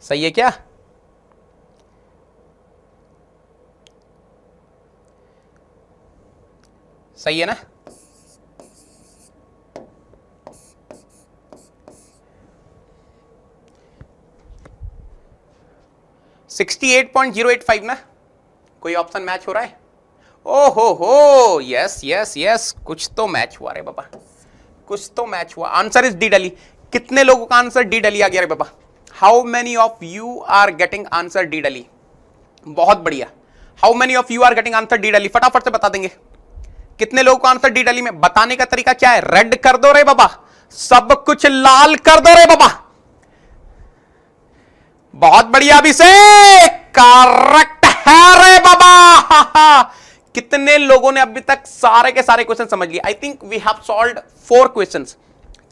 A: सही है क्या? सही है ना? $68.085 ना? कोई ऑप्शन मैच हो रहा है? ओहो, यस यस यस, कुछ तो मैच हुआ रे बाबा, कुछ तो मैच हुआ। आंसर इज डी डली। कितने लोगों का आंसर डी डली आ गया रे बाबा? How many of you are getting answer D डली? बहुत बढ़िया। How many of you are getting answer D डली? फटाफट से बता देंगे कितने लोगों को आंसर डी डली में। बताने का तरीका क्या है? रेड कर दो रे बाबा, सब कुछ लाल कर दो रे बाबा। बहुत बढ़िया अभिषेक, करेक्ट है रे बाबा। कितने लोगों ने अभी तक सारे के सारे क्वेश्चन समझ लिए? I think we have solved 4 questions.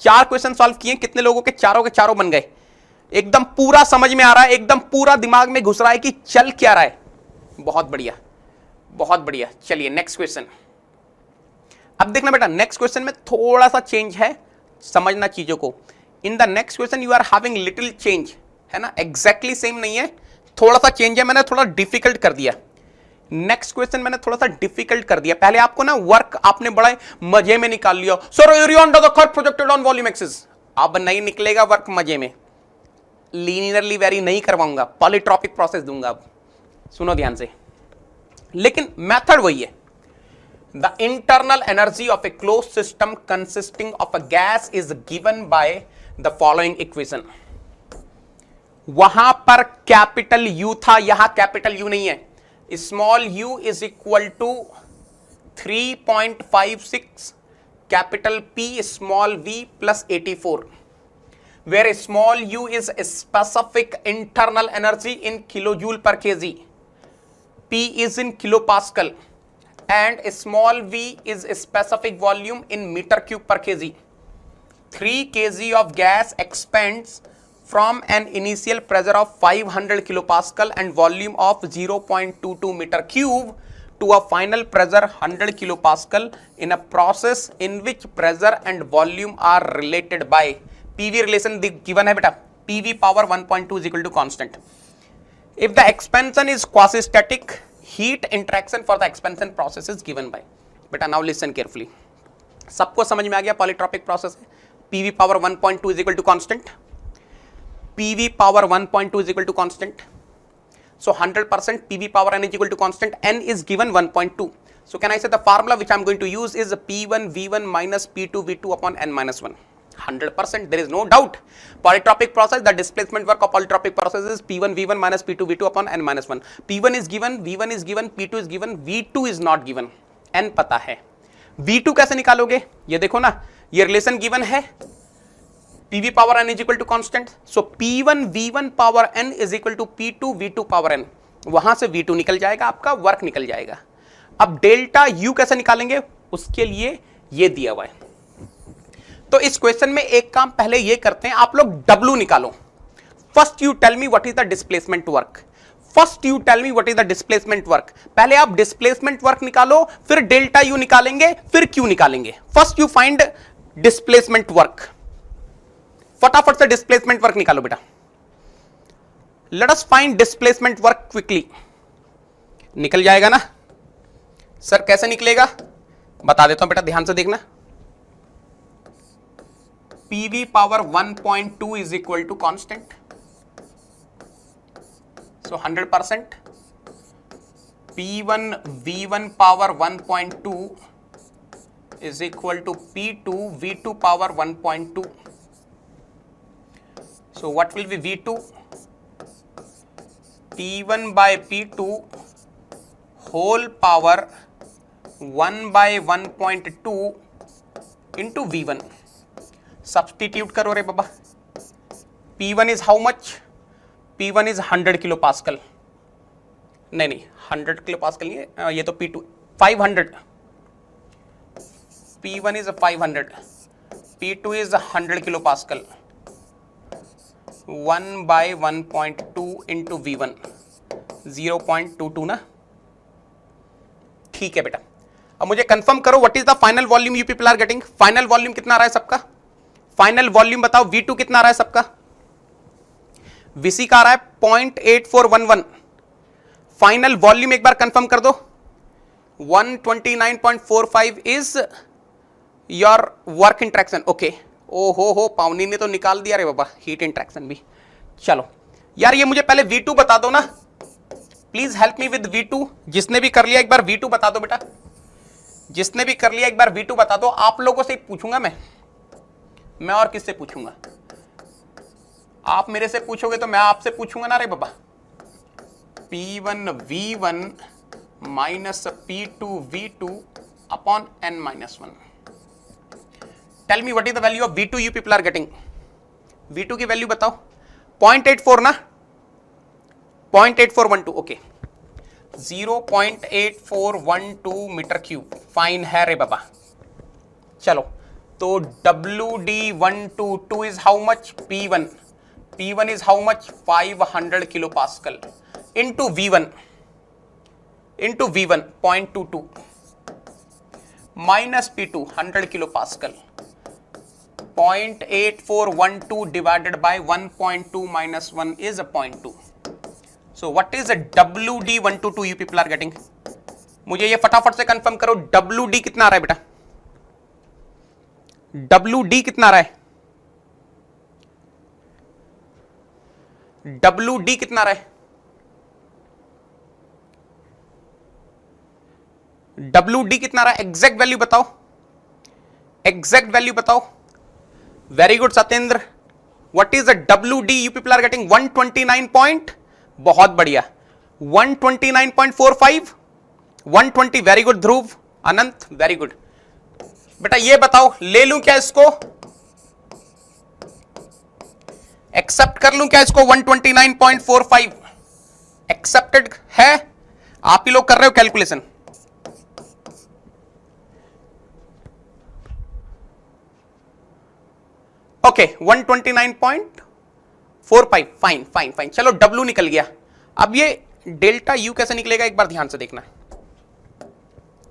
A: 4 question solve किए। कितने लोगों के चारों बन गए? एकदम पूरा समझ में आ रहा है, एकदम पूरा दिमाग में घुस रहा है कि चल क्या रहा है। बहुत बढ़िया, बहुत बढ़िया। चलिए नेक्स्ट क्वेश्चन। अब देखना बेटा, नेक्स्ट क्वेश्चन में थोड़ा सा चेंज है, समझना चीजों को। In the next question you are having little change, है ना, एग्जैक्टली सेम नहीं है, थोड़ा सा चेंज है। मैंने थोड़ा डिफिकल्ट कर दिया। नेक्स्ट क्वेश्चन मैंने थोड़ा सा डिफिकल्ट कर दिया। पहले आपको ना वर्क आपने बड़ा मजे में निकाल लिया। Sir area under the curve projected on volume axis. अब नहीं निकलेगा वर्क मजे में, लीनियरली वेरी नहीं करवाऊंगा, पॉलीट्रॉपिक प्रोसेस दूंगा। अब सुनो ध्यान से, लेकिन मेथड वही है। The internal energy of A close system consisting of a gas is given by the following equation. वहां पर कैपिटल यू था, यहां कैपिटल यू नहीं है। Small U is equal to 3.56 capital P small v plus 84, where small u is a specific internal energy in kilojoule per kg, P is in kilopascal, and small v is a specific volume in meter cube per kg. 3 kg of gas expands from an initial pressure of 500 kilopascal and volume of 0.22 meter cube to a final pressure 100 kilopascal in a process in which pressure and volume are related by PV relation given है बेटा, PV power 1.2 is equal to constant. If the expansion is quasi-static, heat interaction for the expansion process is given by, बेटा now listen carefully. सबको समझ में आ गया polytropic process है, PV power 1.2 is equal to constant, PV power 1.2 is equal to constant. So 100% PV power n is equal to constant, n is given 1.2. So can I say the formula which I am going to use is P1 V1 minus P2 V2 upon n minus 1. 100%, there is no doubt. Polytropic process, the displacement work of polytropic process is P1 V1 minus P2 V2 upon n minus 1. P1 is given, V1 is given, P2 is given, V2 is not given. n पता है. V2 कैसे निकालोगे? ये देखो ना, ये relation given है, PV power n is equal to constant. So P1 V1 power n is equal to P2 V2 power n. वहां से V2 निकल जाएगा, आपका वर्क निकल जाएगा। अब डेल्टा U कैसे निकालेंगे, उसके लिए ये दिया हुआ है। तो इस क्वेश्चन में एक काम पहले ये करते हैं, आप लोग W निकालो। First you tell me what is the displacement work. First you tell me what is the displacement work. पहले आप डिस्प्लेसमेंट वर्क निकालो, फिर डेल्टा U निकालेंगे, फिर Q निकालेंगे। First you find displacement work. फटाफट से डिस्प्लेसमेंट वर्क निकालो बेटा। Let us find displacement work quickly. निकल जाएगा ना सर? कैसे निकलेगा बता देता हूं बेटा, ध्यान से देखना। PV power 1.2 is equal to constant, so 100%। P1 V1 power 1.2 is equal to P2 V2 power 1.2. So what will be V2? P1 by P2 whole power 1 by 1.2 into V1. Substitute करो रे बाबा। P1 is how much? P1 is 100 kilopascal. नहीं 100 kilopascal नहीं है, ये तो P2 500. P1 is 500, P2 is 100 kilopascal. 1 by 1.2 into V1 0.22 ना, ठीक है बेटा। अब मुझे कंफर्म करो what is the final volume you people are getting. Final volume कितना आ रहा है सबका? फाइनल वॉल्यूम बताओ। V2 कितना आ रहा है सबका? VC का आ रहा है 0.8411। फाइनल वॉल्यूम एक बार कंफर्म कर दो। 129.45 is your work interaction. Okay, ओ हो पावनी ने तो निकाल दिया रे बाबा हीट इंट्रैक्शन भी। चलो यार, ये मुझे पहले V2 बता दो ना, please help me with V2। जिसने भी कर लिया एक बार V2 बता दो बेटा, जिसने भी कर लिया एक बार V2 बता दो। आप लोगों से पूछूंगा मैं और किससे पूछूंगा? आप मेरे से पूछोगे तो मैं आपसे पूछूंगा ना रे बाबा। P1 V1 minus P2 V2 upon n minus 1। Tell me what is the value of V2 you people are getting? V2 की वैल्यू बताओ। 0.84 ना, 0.8412। ओके, 0.8412 मीटर क्यूब फाइन है रे बाबा। चलो तो WD122 is how much? P1 is how much? 500 kilopascal into V1 0.22 minus P2 100 kilopascal 0.8412 divided by 1.2 minus 1 is a 0.2. So what is a WD122 you people are getting? मुझे ये फटाफट से confirm करो, WD कितना आ रहा है बेटा? WD कितना आ रहा है? डब्ल्यू डी कितना रहा है, डब्ल्यू डी कितना रहा, एग्जैक्ट वैल्यू बताओ, एग्जैक्ट वैल्यू बताओ। Very good Satyendra, what is the W D you people are getting 129 point, बहुत बढ़िया 129.45, 120, very good Dhruv, Anant very good. बेटा ये बताओ ले लूं क्या इसको, एक्सेप्ट कर लूं क्या इसको 129.45, एक्सेप्टेड है, आप ही लोग कर रहे हो calculation. Okay 129.45, fine fine fine, चलो डब्ल्यू निकल गया। अब ये डेल्टा यू कैसे निकलेगा एक बार ध्यान से देखना,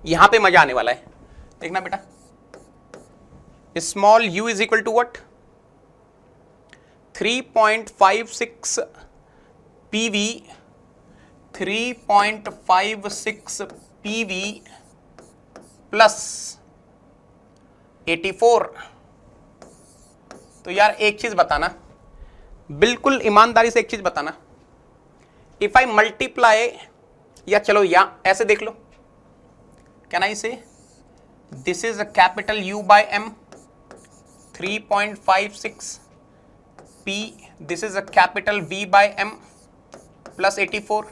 A: यहां पे मजा आने वाला है, देखना बेटा। Small U is equal to what, 3.56 PV, 3.56 PV plus 84। तो यार एक चीज बताना, बिल्कुल ईमानदारी से एक चीज बताना, इफ आई मल्टीप्लाई, या चलो या ऐसे देख लो, can I say this is a capital U by M 3.56 P, this is a capital V by M plus 84.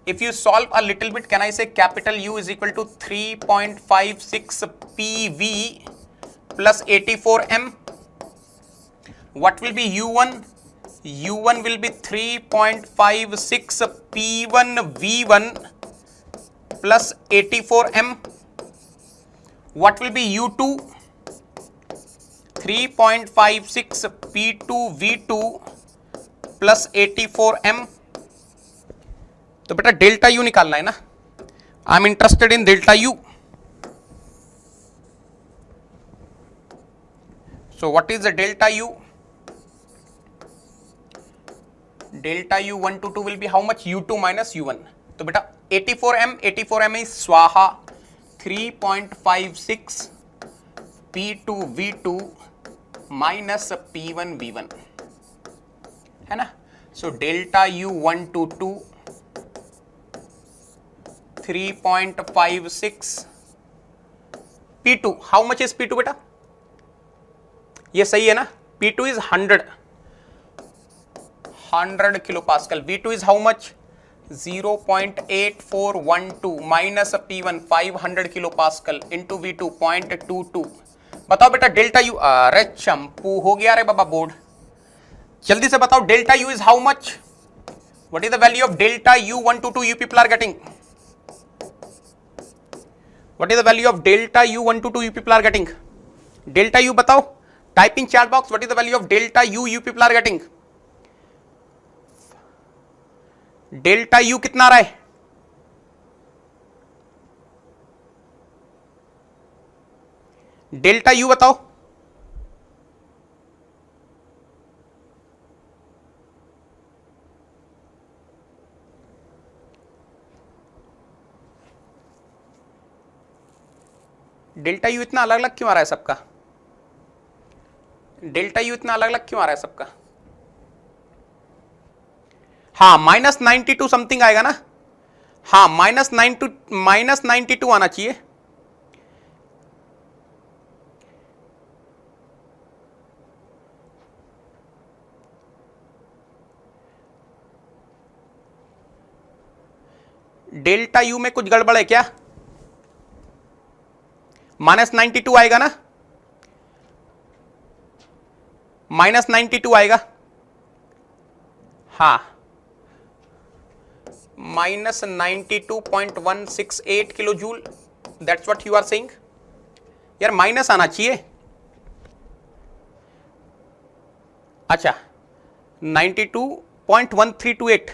A: If you solve a little bit, can I say capital U is equal to 3.56 PV plus 84 M? What will be U1? U1 will be 3.56 P1 V1 plus 84 M. What will be U2? 3.56 P2 V2 plus 84 M। तो बेटा delta U निकालना है ना, I am interested in delta U. So what is the delta U, delta U 1 to 2 will B how much, U2 minus U1। तो बेटा 84 M, 84 M is स्वाहा 3.56 P2 V2 minus P1 V1, है ना। So delta U 1 to 2 3.56 P2, how much is P2 बेटा, ये सही है ना, P2 is 100 kilo pascal, V2 is how much 0.8412 minus P1 500 kilo pascal into V2 0.22। बताओ बेटा डेल्टा यू, अरे चंपू हो गया रे बाबा बोर्ड, जल्दी से बताओ delta U is how much, what is the value of delta U 1 to 2 you people are getting, what is the value of delta U 1 to 2 you people are getting, delta U बताओ, type in chat box what is the value of delta U you people are getting, delta U कितना रहा है, delta U बताओ, delta U इतना अलग अलग क्यों आ रहा है सबका, डेल्टा यू इतना अलग अलग क्यों आ रहा है सबका, हाँ -92 समथिंग आएगा ना, हाँ -92 आना चाहिए। डेल्टा यू में कुछ गड़बड़ है क्या, -92 आएगा ना, -92 आएगा, हाँ -92.168 kilo joule, that's what you are saying, यार माइनस आना चाहिए, अच्छा 92.1328,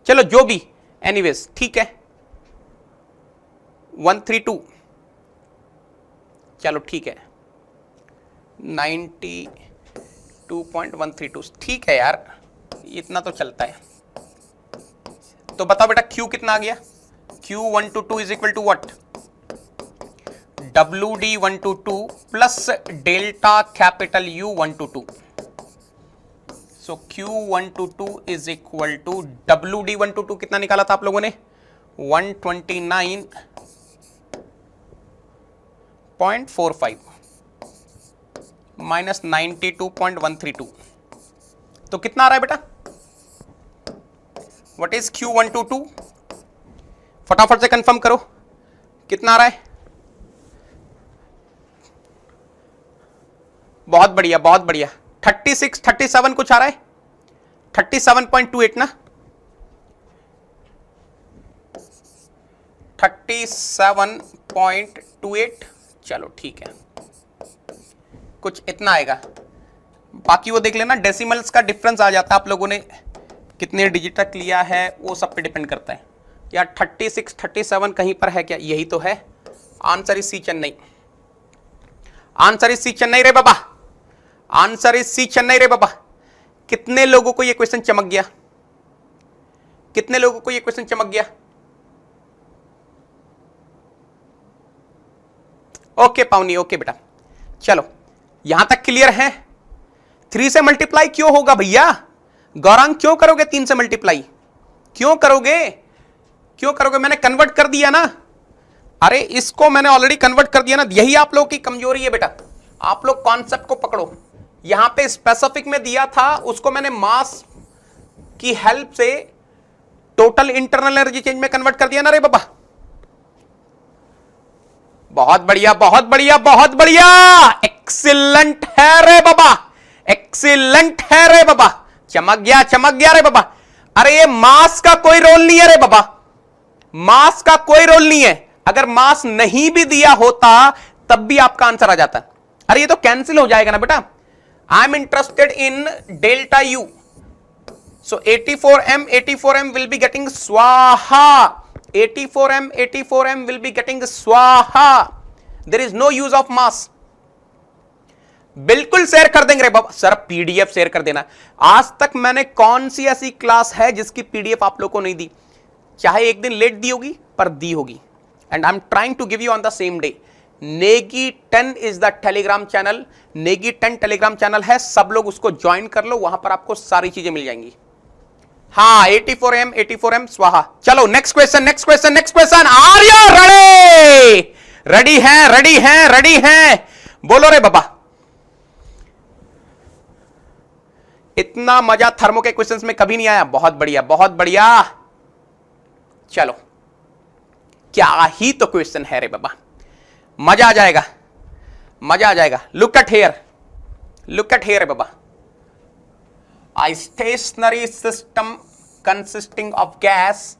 A: चलो जो भी एनीवेज ठीक है 132, चलो ठीक है 92.132 ठीक है यार, इतना तो चलता है। तो बताओ बेटा Q कितना आ गया, Q1 to 2 is equal to what, WD 1 to 2 plus delta capital U 1 to 2। So Q122 is equal to WD122 कितना निकाला था आप लोगों ने 129.45 माइनस 92.132 तो कितना आ रहा है बेटा व्हाट इज Q122 फटाफट से कंफर्म करो कितना आ रहा है बहुत बढ़िया 36 37 कुछ आ रहा है 37.28 ना 37.28 चलो ठीक है कुछ इतना आएगा बाकी वो देख लेना डेसिमल्स का डिफरेंस आ जाता है आप लोगों ने कितने डिजिट तक लिया है वो सब पे डिपेंड करता है या 36 37 कहीं पर है क्या यही तो है answer is C Chennai answer is C Chennai रे बाबा आंसर इज सी चेन्नई रे बाबा कितने लोगों को ये क्वेश्चन चमक गया कितने लोगों को ये क्वेश्चन चमक गया ओके पावनी ओके बेटा चलो यहां तक क्लियर है 3 से मल्टीप्लाई क्यों होगा भैया गौरांग क्यों करोगे 3 से मल्टीप्लाई क्यों करोगे मैंने कन्वर्ट कर दिया ना अरे इसको मैंने ऑलरेडी कन्वर्ट कर दिया ना यही आप लोगों की कमजोरी है बेटा आप लोग कॉन्सेप्ट को पकड़ो यहां पे स्पेसिफिक में दिया था उसको मैंने मास की हेल्प से टोटल इंटरनल एनर्जी चेंज में कन्वर्ट कर दिया ना रे बाबा बहुत बढ़िया एक्सीलेंट है रे बाबा एक्सीलेंट है रे बाबा चमक गया रे बाबा अरे ये मास का कोई रोल नहीं है रे बाबा मास का कोई रोल नहीं है अगर मास नहीं भी दिया होता तब भी आपका आंसर आ जाता अरे ये तो कैंसिल हो जाएगा ना बेटा I am interested in delta you so 84m will be getting स्वाहा 84m will be getting स्वाहा there is no use of mass बिल्कुल शेयर कर देंगे रे बाबा सर पीडीएफ शेयर कर देना आज तक मैंने कौन सी ऐसी क्लास है जिसकी पीडीएफ आप लोग को नहीं दी चाहे एक दिन लेट दी होगी पर दी होगी and I am trying to give you on the same day Negi 10 is the Telegram channel Negi 10 Telegram channel है सब लोग उसको ज्वाइन कर लो वहां पर आपको सारी चीजें मिल जाएंगी हाँ 84m स्वाहा चलो next question are you ready हैं बोलो रे बाबा इतना मजा थर्मो के क्वेश्चंस में कभी नहीं आया बहुत बढ़िया चलो क्या ही तो क्वेश्चन है रे बाबा मजा आ जाएगा लुक एट हेयर रे बाबा A stationary system consisting of gas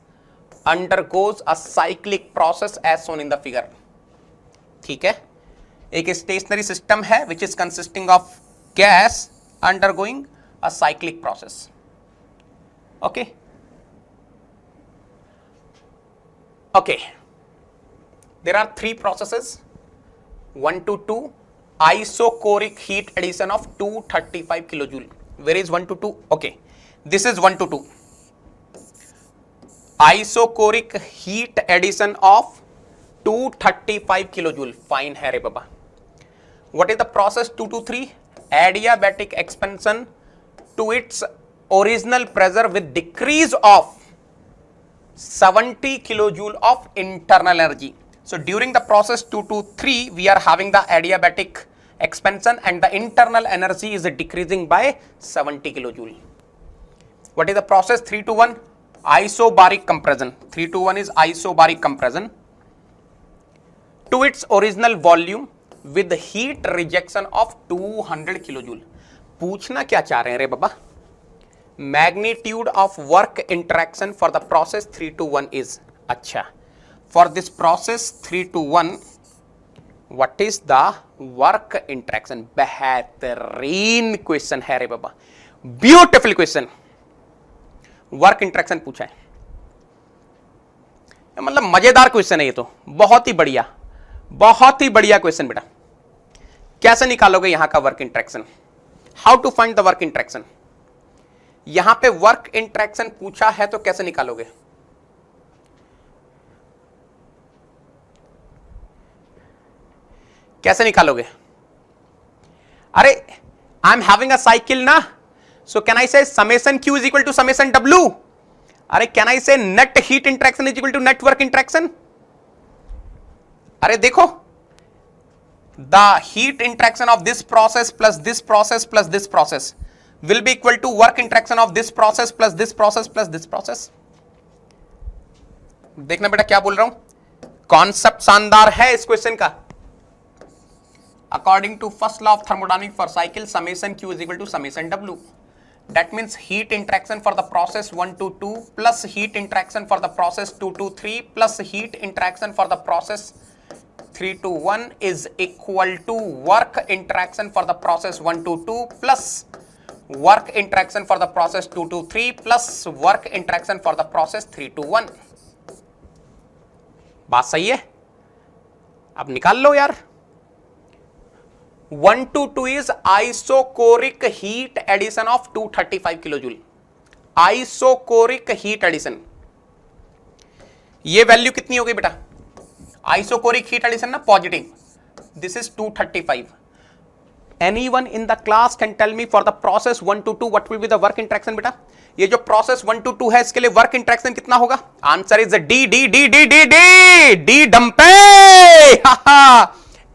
A: undergoes a cyclic process as shown in the figure. ठीक है एक स्टेशनरी सिस्टम है which is consisting of gas undergoing a cyclic process. Okay. There are 3 processes 1 to 2 isochoric heat addition of 235 kilojoule. Where is 1 to 2? Okay, this is 1 to 2. Isochoric heat addition of 235 kilojoule. Fine है रे बाबा. What is the process 2 to 3? Adiabatic expansion to its original pressure with decrease of 70 kilojoule of internal energy. So during the process 2 to 3, we are having the adiabatic expansion and the internal energy is decreasing by 70 kilojoule. What is the process 3 to 1? Isobaric compression. 3 to 1 is isobaric compression to its original volume with heat rejection of 200 kilojoule. पूछना क्या चाह रहे हैं रे बाबा magnitude of work interaction for the process 3 to 1 is अच्छा for this process 3 to 1 what is the work interaction बेहतरीन question है रे बाबा ब्यूटिफुल क्वेश्चन वर्क इंटरेक्शन पूछा है मतलब मजेदार क्वेश्चन है ये तो बहुत ही बढ़िया क्वेश्चन बेटा कैसे निकालोगे यहां का work interaction how to find the work interaction यहां पे वर्क इंटरेक्शन पूछा है तो कैसे निकालोगे अरे I am having a cycle ना So can I say summation Q is equal to summation W? अरे can I say net heat interaction is equal to net work interaction? अरे देखो, the heat interaction of this process plus this process plus this process will be equal to work interaction of this process plus this process plus this process. देखना बेटा क्या बोल रहा हूं, concept शानदार है इस क्वेश्चन का. According to first law of thermodynamics for cycle, summation Q is equal to summation W. That means heat interaction for the process 1 to 2 plus heat interaction for the process 2 to 3 plus heat interaction for the process 3 to 1 is equal to work interaction for the process 1 to 2 plus work interaction for the process 2 to 3 plus work interaction for the process 3 to 1. बात सही है, अब निकाल लो यार. 1 to 2 is isocoric heat addition of 235 kilojoule. Isocoric heat addition, ये value कितनी हो गई बेटा? Isocoric heat addition ना positive. This is 235. Anyone in the class can tell me for the process 1 to 2 what will be the work interaction बेटा? ये जो process 1 to 2 है इसके लिए work interaction कितना होगा? Answer is D डंपे.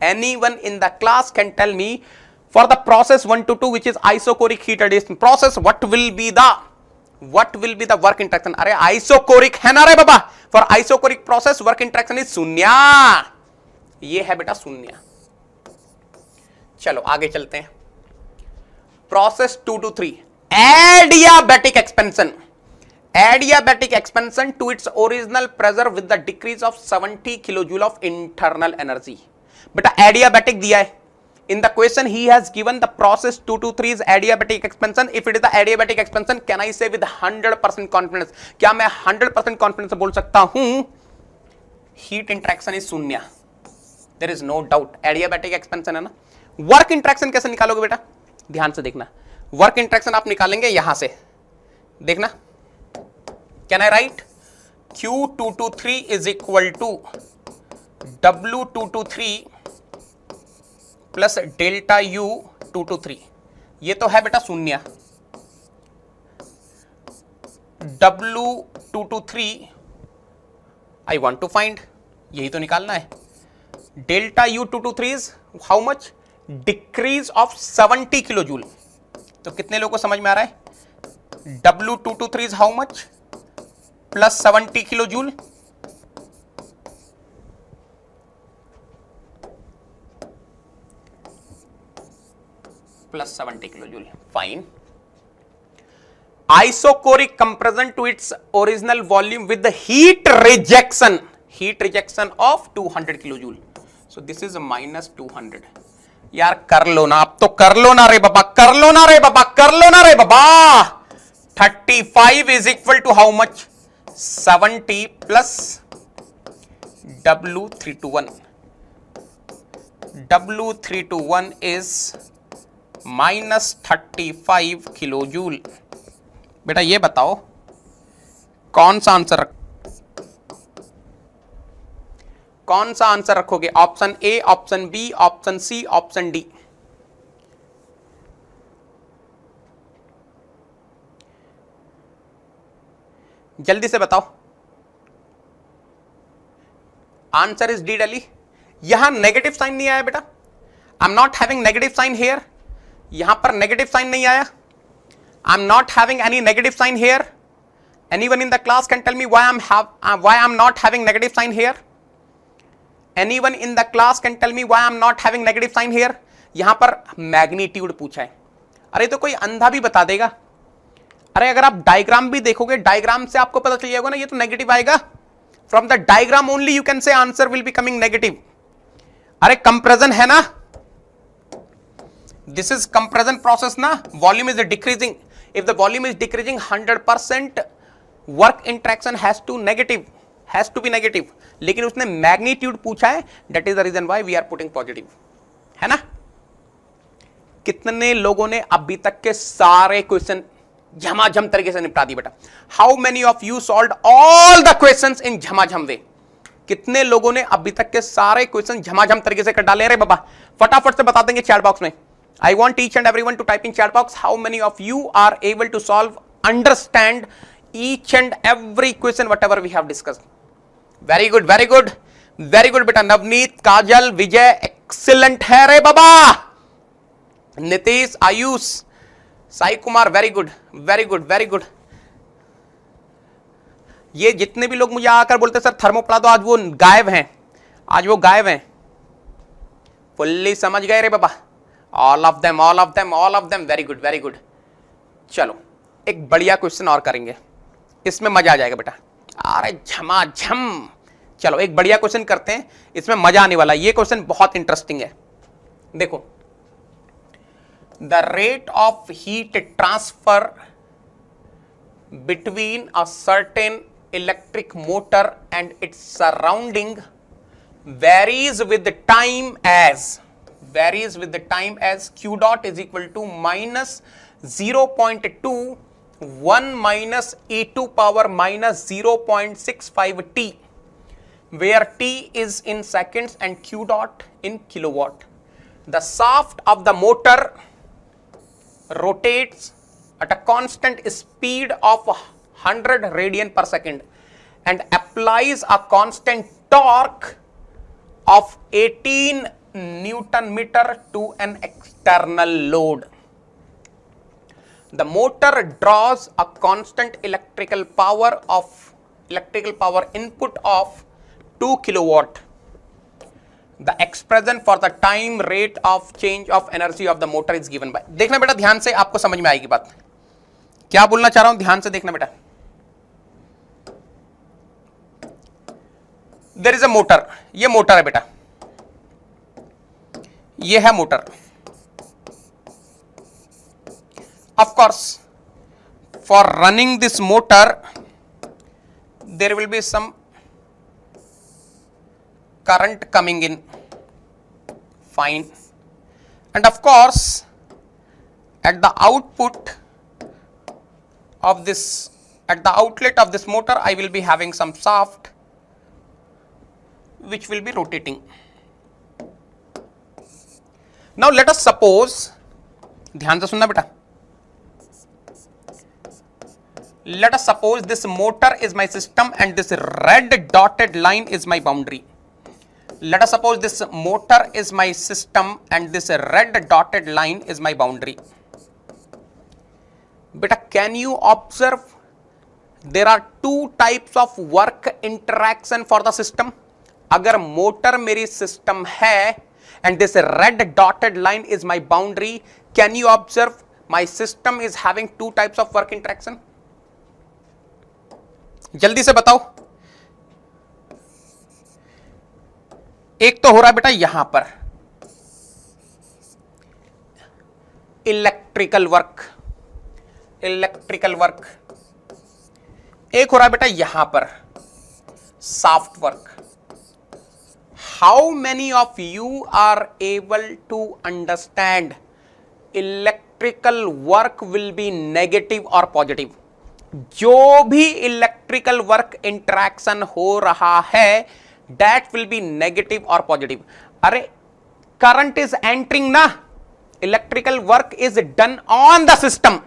A: Anyone in the class can tell me for the process 1 to 2 which is isocoric heat addition process what will be the work interaction? अरे isocoric है ना रे बाबा. For isocoric process work interaction is शून्य. ये है बेटा शून्य. चलो आगे चलते हैं. Process 2 to 3 adiabatic expansion. Adiabatic expansion to its original pressure with the decrease of 70 kilojoule of internal energy. बेटा adiabatic दिया है. In the question he has given the process 2 to 3 is adiabatic expansion. If it is the adiabatic expansion, can I say with 100% confidence? क्या मैं 100% confidence से बोल सकता हूं heat interaction is शून्य? There is no doubt. Adiabatic expansion है ना. Work interaction कैसे निकालोगे बेटा? ध्यान से देखना. Work interaction आप निकालेंगे यहां से. देखना. Can I write Q2 to 3 is equal to W2 to 3 plus delta U 2 to 3. ये तो है बेटा शून्य. W2 to 3 I want to find, यही तो निकालना है. Delta U 2 to 3 is how much? Decrease of 70 kilojoule. तो कितने लोगों को समझ में आ रहा है? W2 to 3 is how much? Plus 70 kilojoule. Plus 70 kilojoule. Fine. Isocoric compression to its original volume with the heat rejection of 200 kilojoule. So this is a minus 200. यार कर लो ना, अब तो कर लो ना रे बाबा, कर लो ना रे बाबा, कर लो ना रे बाबा. 35 is equal to how much? 70 plus W321. W321 is -35 kilojoule. बेटा ये बताओ कौन सा आंसर रखोगे? Option A, option B, option C, option D? जल्दी से बताओ. आंसर इज डी डली. यहां नेगेटिव साइन नहीं आया बेटा. I am not having negative sign here. यहां पर नेगेटिव साइन नहीं आया. I am not having any negative sign here. Anyone in the class can tell me why I am not having negative sign here? Anyone in the class can tell me why I am not having negative sign here? यहां पर magnitude पूछा है. अरे तो कोई अंधा भी बता देगा. अरे अगर आप डायग्राम भी देखोगे, डायग्राम से आपको पता चल जाएगा ना ये तो नेगेटिव आएगा. From the diagram only you can say answer will be coming negative. अरे कंप्रेशन है ना, this is compression process na, volume is decreasing. If the volume is decreasing 100% work interaction has to be negative. लेकिन उसने magnitude पूछा है, that is the reason why we are putting positive. है ना. कितने लोगों ने अभी तक के सारे क्वेश्चन झमाझम तरीके से निपटा दी बेटा? How many of you solved all the questions in झमाझम वे? कितने लोगों ने अभी तक के सारे क्वेश्चन झमाझम तरीके से कर डाले? अरे बाबा फटाफट से बता देंगे चैट बॉक्स में. I want each and everyone to type in chat box how many of you are able to solve, understand each and every question whatever we have discussed. Very good, very good, very good बेटा. नवनीत, काजल, विजय, excellent है रे बाबा. Nitish, Ayush, Sai Kumar, very good, very good, very good. ये जितने भी लोग मुझे आकर बोलते सर थर्मोप्ला दो, आज वो गायब हैं, आज वो गायब हैं. फुल्ली समझ गए रे बाबा. All of them, all of them, all of them. Very good, very good. चलो एक बढ़िया क्वेश्चन और करेंगे, इसमें मजा आ जाएगा बेटा. अरे झमाझम. चलो एक बढ़िया क्वेश्चन करते हैं, इसमें मजा आने वाला. ये क्वेश्चन बहुत इंटरेस्टिंग है. देखो, the rate of heat transfer between a certain electric motor and its surrounding varies with the time as q dot is equal to minus 0.2 1 minus e to power minus 0.65 t, where t is in seconds and q dot in kilowatt. The shaft of the motor rotates at a constant speed of 100 radian per second and applies a constant torque of 18 Newton meter to an external load. The motor draws a constant electrical power input of 2 kilowatt. The expression for the time rate of change of energy of the motor is given by. देखना बेटा ध्यान से, आपको समझ में आएगी बात. क्या बोलना चाह रहा हूं, ध्यान से देखना बेटा. There is a motor. ये मोटर है बेटा, ये है motor. Of course, for running this motor, there will be some current coming in. Fine. And of course, at the output of this, at the outlet of this motor, I will be having some shaft which will be rotating. Now let us suppose, ध्यान से सुनना बेटा, let us suppose this motor is my system and this red dotted line is my boundary. Let us suppose this motor is my system and this red dotted line is my boundary. Beta, can you observe there are two types of work interaction for the system? अगर motor मेरी system है and this red dotted line is my boundary, can you observe my system is having two types of work interaction? जल्दी से बताओ. एक तो हो रहा है बेटा यहां पर इलेक्ट्रिकल वर्क, एक हो रहा है बेटा यहां पर soft work. How many of you are able to understand electrical work will be negative or positive? जो भी electrical work interaction हो रहा है that will be negative or positive. अरे current is entering ना, electrical work is done on the system.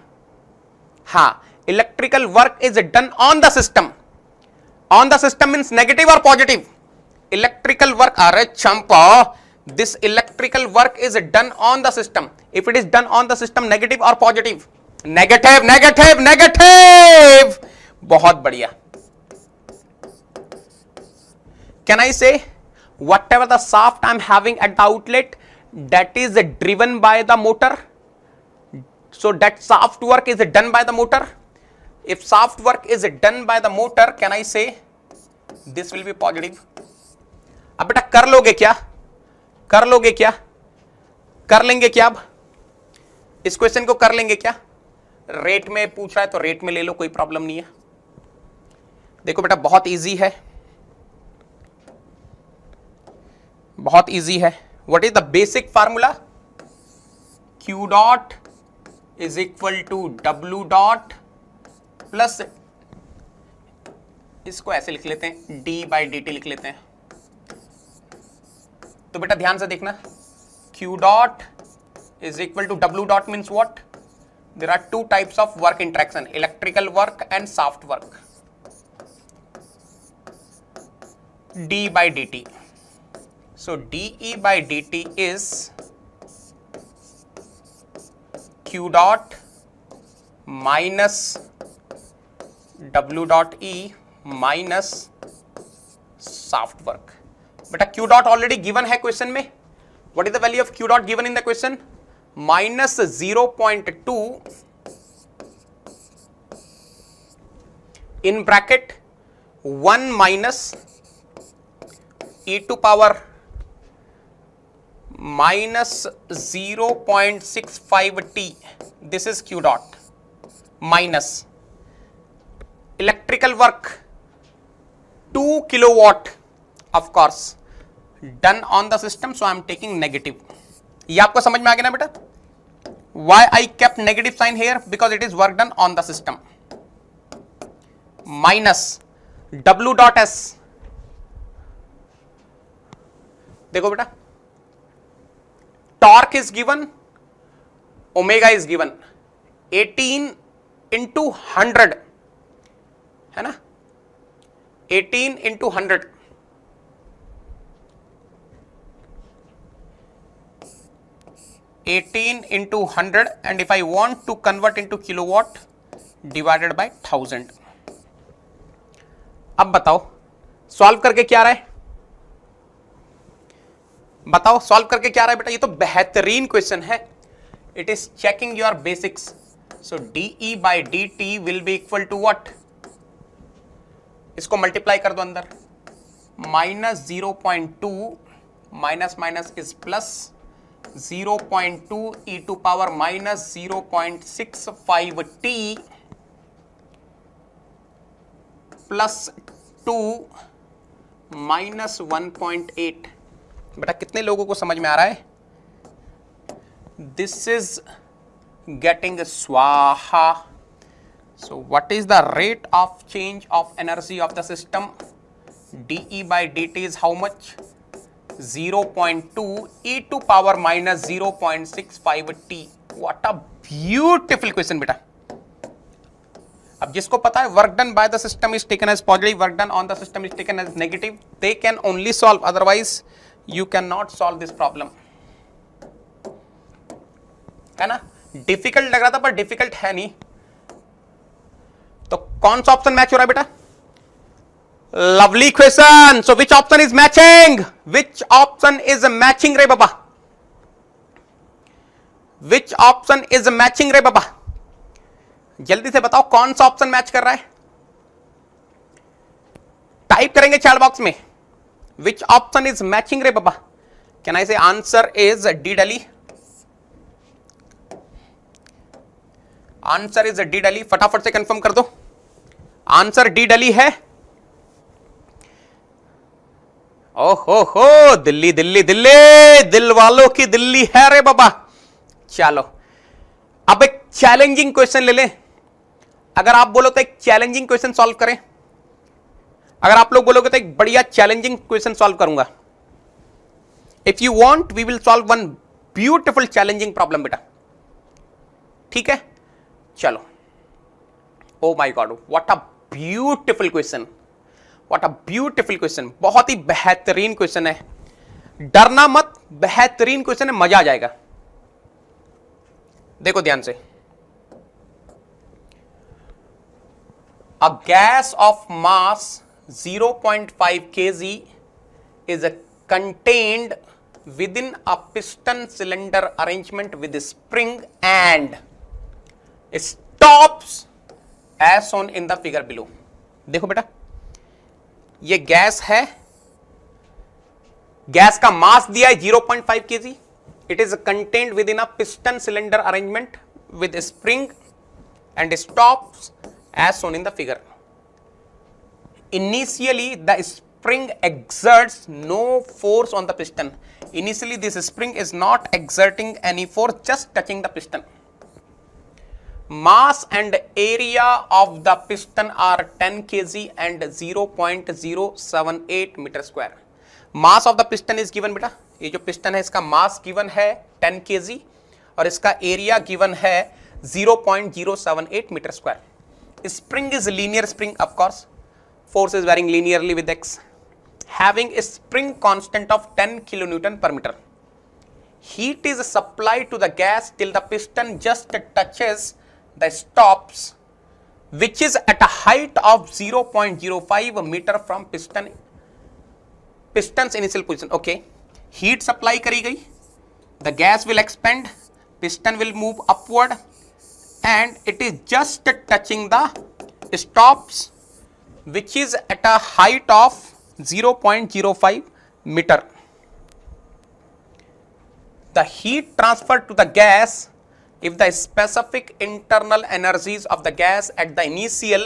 A: हाँ, electrical work is done on the system. On the system means negative or positive? Electrical work, are champa, this electrical work is done on the system. If it is done on the system, negative or positive? Negative, negative, negative. बहुत बढ़िया. Can I say whatever the shaft I am having at the outlet, that is driven by the motor? So that shaft work is done by the motor. If shaft work is done by the motor, can I say this will be positive? अब बेटा कर लोगे क्या, कर लोगे क्या, कर लेंगे क्या? अब इस क्वेश्चन को कर लेंगे क्या? रेट में पूछ रहा है तो रेट में ले लो, कोई प्रॉब्लम नहीं है. देखो बेटा बहुत इजी है, बहुत इजी है. What is the basic formula? Q dot is equal to W dot plus, इसको ऐसे लिख लेते हैं, d/dt लिख लेते हैं. तो बेटा ध्यान से देखना, Q dot is equal to W dot means what? There are two types of work interaction, electrical work and soft work. D by dt. So dE by dt is Q dot minus W dot E minus soft work. बेटा Q dot already given है question में. What is the value of Q dot given in the question? Minus 0.2 in bracket 1 minus e to power minus 0.65 t. This is Q dot minus electrical work 2 kilowatt, of course, done on the system, so I am taking negative. ये आपको समझ में आ गया ना बेटा? Why I kept negative sign here? Because it is work done on the system. Minus W dot S. देखो बेटा, torque is given, omega is given, 18 into 100 है ना, 18 into 100, 18 into 100, and if I want to convert into kilowatt, divided by 1000. अब बताओ solve करके क्या रहा है, बताओ सॉल्व करके क्या रहा है बेटा? ये तो बेहतरीन क्वेश्चन है. It is checking your basics. So dE by dt will be equal to what? इसको मल्टीप्लाई कर दो अंदर, minus 0.2 minus minus is plus 0.2 e to power minus 0.65 t plus 2 minus 1.8. बेटा कितने लोगों को समझ में आ रहा है? दिस इज गेटिंग स्वाहा. So what is the rate of change of energy of the system? dE by dt is how much? 0.2 e to power minus 0.65 t. What a beautiful question बेटा. अब जिसको पता है work done by the system is taken as positive, work done on the system is taken as negative, they can only solve, otherwise you can not solve this problem. है ना? Difficult लग रहा था पर डिफिकल्ट है नहीं. तो कौन सा ऑप्शन मैच हो रहा है बेटा? Lovely question. So which option is matching? Which option is matching रे बाबा? विच ऑप्शन इज मैचिंग रे बाबा? जल्दी से बताओ कौन सा ऑप्शन मैच कर रहा है? टाइप करेंगे चैट बॉक्स में, विच ऑप्शन इज मैचिंग रे बाबा? कैन आई से आंसर इज डी डली. आंसर इज डी डली. फटाफट से कंफर्म कर दो. आंसर डी डली है. ओहो हो, दिल्ली दिल्ली दिल्ली, दिल वालों की दिल्ली है रे बाबा. चलो अब एक चैलेंजिंग क्वेश्चन ले लें. अगर आप बोलो तो एक चैलेंजिंग क्वेश्चन सॉल्व करें. अगर आप लोग बोलोगे तो एक बढ़िया चैलेंजिंग क्वेश्चन सॉल्व करूंगा. If you want we will solve one beautiful challenging problem बेटा. ठीक है, चलो. Oh my God, what a beautiful question, what a beautiful question. बहुत ही बेहतरीन क्वेश्चन है. डरना मत, बेहतरीन क्वेश्चन है, मजा आ जाएगा. देखो ध्यान से. A gas of mass 0.5 kg is contained within a piston cylinder arrangement with a spring and stops as shown in the figure below. देखो बेटा, ये गैस है, गैस का मास दिया है 0.5 kg. It is contained within a piston cylinder arrangement with a spring and stops as shown in the figure. Initially, the spring exerts no force on the piston. Initially, this spring is not exerting any force, just touching the piston. Mass and area of the piston are 10 kg and 0.078 meter square. Mass of the piston is given बेटा. ये जो piston है इसका mass given है 10 kg और इसका area given है 0.078 meter square. Spring is linear spring, of course force is varying linearly with X, having a spring constant of 10 kilonewton per meter. Heat is supplied to the gas till the piston just touches the stops, which is at a height of 0.05 meter from piston's initial position. Okay, heat supply करी गई, the gas will expand, piston will move upward, and it is just touching the stops, which is at a height of 0.05 meter. The heat transferred to the gas, if the specific internal energies of the gas at the initial